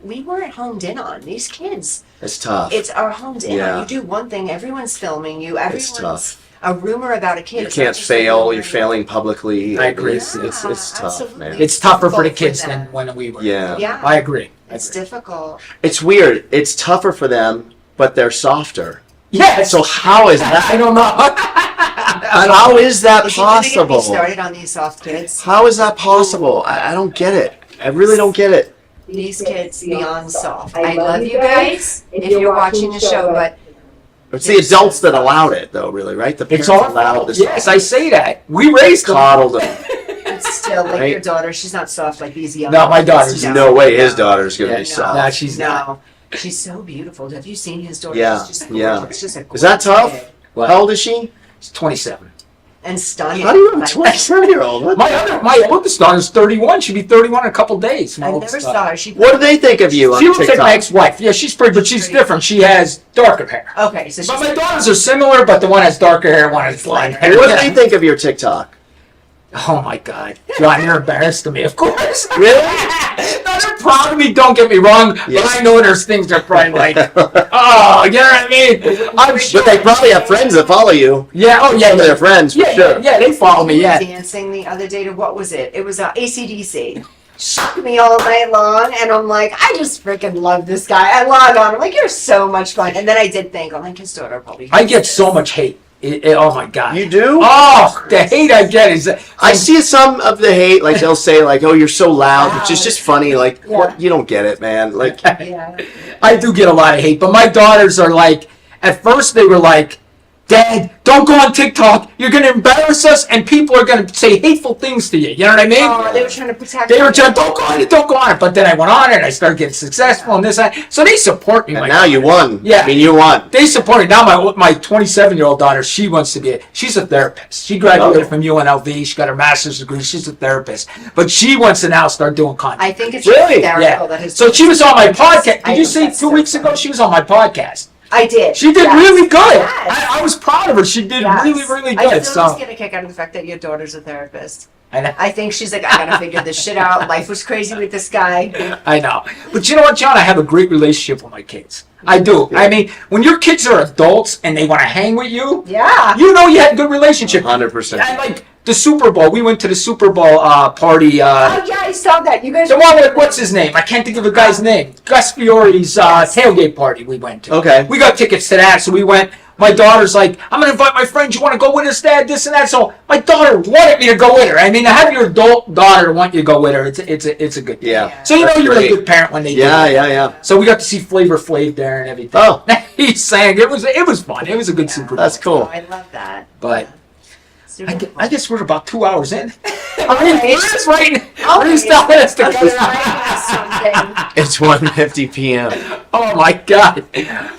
We weren't honed in on these kids. It's tough. It's our honed in Yeah. on. You do one thing, everyone's filming you. It's Everyone's tough. a rumor about a kid. You It's not can't just a fail. rumor. You're failing publicly. I agree. It's tough, absolutely. man. It's tougher for the Difficult kids for than them. when we were. Yeah. Yeah. I agree. It's difficult. It's weird. It's tougher for them, but they're softer. Yeah. So how is that? I don't know. How is that If you're gonna get me possible? started on these soft kids, How is that possible? I don't get it. I really don't get it. these kids beyond soft. I love you guys if you're watching the show, but It's the adults that allowed it, though, really, right? The It's parents all allowed this. Yes, I say that. We raised them. Coddled them. it's still like Right. your daughter. She's not soft like these young. No, my kids. daughter's There's no way his daughter's gonna Yeah, be no. soft. Nah, she's not. No, she's so beautiful. Have you seen his daughter? Yeah, She's just yeah. gorgeous. Just a Is that gorgeous tough? kid. What? How old is she? She's 27. And stunning. How do you have a Like, 27-year-old? My oldest daughter's 31. She'll be 31 in a couple days. My I oldest never daughter. saw her. She. What do they think of you on She looks like TikTok? my ex-wife. Yeah, she's pretty, but she's pretty. different. She has darker hair. Okay, so she's. But my daughters are similar, but the one has darker hair, one has blonde hair. What do they think of your TikTok? Oh my God, John, you're embarrassed of me, of course. Really? No, they're proud of me. Don't get me wrong, Yeah. but I know there's things they're probably like, oh, you know what I mean? I'm sure. But they probably have friends that follow you. Yeah. Oh yeah. Some of their friends, for Yeah, sure. yeah, they follow me. Yeah. Dancing the other day to what was it? It was AC/DC. Shook me all night long, and I'm like, I just freaking love this guy. I log on. I'm like, you're so much fun. And then I did think, I'm like, his daughter probably. I get so much hate. Oh my God. You do? Oh, the hate I get is. I see some of the hate, like they'll say, like, "Oh, you're so loud," which is just funny. Like, Yeah. what? You don't get it, man. Like, Yeah. I do get a lot of hate, but my daughters are like, at first they were like, Dad, don't go on TikTok. You're going to embarrass us, and people are going to say hateful things to you. You know what I mean? Oh, they were trying to protect. They were me. trying, don't go on it, don't go on it. But then I went on it, and I started getting successful, and this, that. So they support me. and my now you daughters. won. Yeah. I mean, you won. They support me. Now my 27-year-old daughter, she wants to be, she's a therapist. She graduated from UNLV. She got her master's degree. She's a therapist. But she wants to now start doing content. I think it's Really? hysterical Yeah. that his. So she was on my podcast. I Did you think see that's 2 so weeks ago? funny. She was on my podcast. I did. She did Yes. really good. Yes. I was proud of her. She did Yes. really, really I good. still So just get a kick out of the fact that your daughter's a therapist. I know. I think she's like, I gotta figure this shit out. Life was crazy with this guy. I know. But you know what, John? I have a great relationship with my kids. I do. I mean, when your kids are adults and they want to hang with you, Yeah. you know you had a good relationship. 100%. And like the Super Bowl, we went to the Super Bowl party. Oh yeah, I saw that. You guys. The one with, what's his name? I can't think of the guy's name. Gus Fiore's tailgate party we went to. Okay. We got tickets to that, so we went. My daughter's like, I'm going to invite my friends. You want to go with us, Dad? This and that. So my daughter wanted me to go with her. I mean, to have your adult daughter want you to go with her, it's a good thing. Yeah. So you know That's you're great. a good parent when they do Yeah, that. yeah, yeah. So we got to see Flavor Flav there and everything. Oh. He sang. It was fun. It was a good Super Bowl. That's cool. Oh, I love that. But Super I guess we're about 2 hours in. Okay. It's right. Oh, We're just telling us to I was cut it trying to out. ask something. It's 1:50 p.m. Oh my God.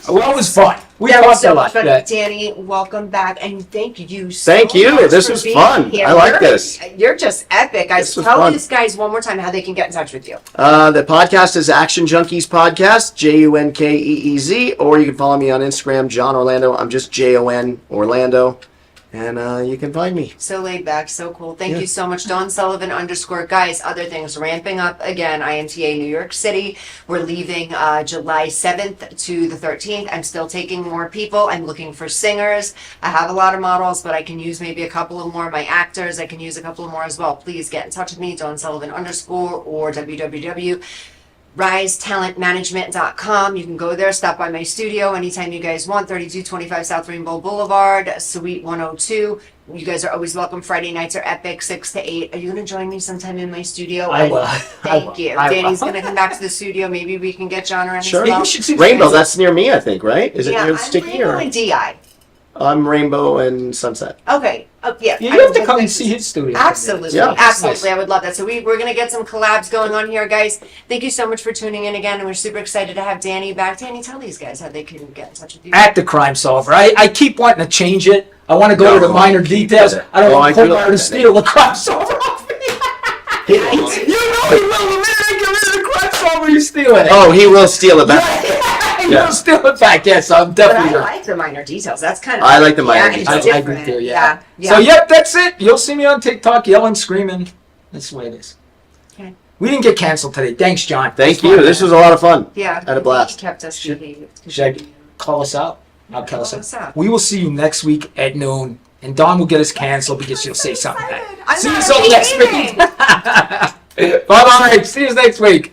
Well, it was fun. We That was talked so a much lot. fun. Yeah. Danny, welcome back, and thank you so Thank you. much This for was being fun. here. I like You're- this. You're just epic, guys. This was Tell fun. these guys one more time how they can get in touch with you. The podcast is Action Junkeez Podcast, Junkeez, or you can follow me on Instagram, John Orlando. I'm just JON Orlando, and you can find me. So laid back, so cool. Thank Yeah. you so much, Dawn Sullivan _ guys. Other things ramping up again. INTA New York City. We're leaving July 7th to the 13th. I'm still taking more people. I'm looking for singers. I have a lot of models, but I can use maybe a couple of more. My actors, I can use a couple of more as well. Please get in touch with me, Dawn Sullivan _ or www.risetalentmanagement.com. You can go there, stop by my studio anytime you guys want. 3225 South Rainbow Boulevard, Suite 102. You guys are always welcome. Friday nights are epic, 6 to 8. Are you going to join me sometime in my studio? I will. Thank you. I will. Danny's going to come back to the studio. Maybe we can get John around Sure. as well. You should see Rainbow, that's near me, I think, right? Is it Yeah, near I'm Sticky Rainbow or? and DI. I'm Rainbow and Sunset. Okay. Oh, yeah. You I have would to like come and this. see his studio. Absolutely. Yeah. Absolutely. I would love that. So we're going to get some collabs going on here, guys. Thank you so much for tuning in again. And we're super excited to have Danny back. Danny, tell these guys how they can get in touch with you. At the Crime Solver. I keep wanting to change it. I want to go to the minor details. I don't Oh, want I do Colmar like to that. steal the Crime Solver off me. You know he will. The minute I get rid of the Crime Solver, you steal it. Oh, he will steal it back. He will steal it back. Yes, I'm But definitely I gonna. like the minor details. That's kind of. I like the minor it's details. I do different. too, yeah. Yeah. So, yep, that's it. You'll see me on TikTok yelling, screaming. That's the way it is. Okay. We didn't get canceled today. Thanks, John. Thank It's you. fun. This was a lot of fun. Yeah. Had a blast. He kept us behaved. Should I call us out? I'll call Call us us out. out. We will see you next week at noon. And Dawn will get us canceled because she'll say something bad. I'm See you not next week. leaving. Bye-bye. See you next week.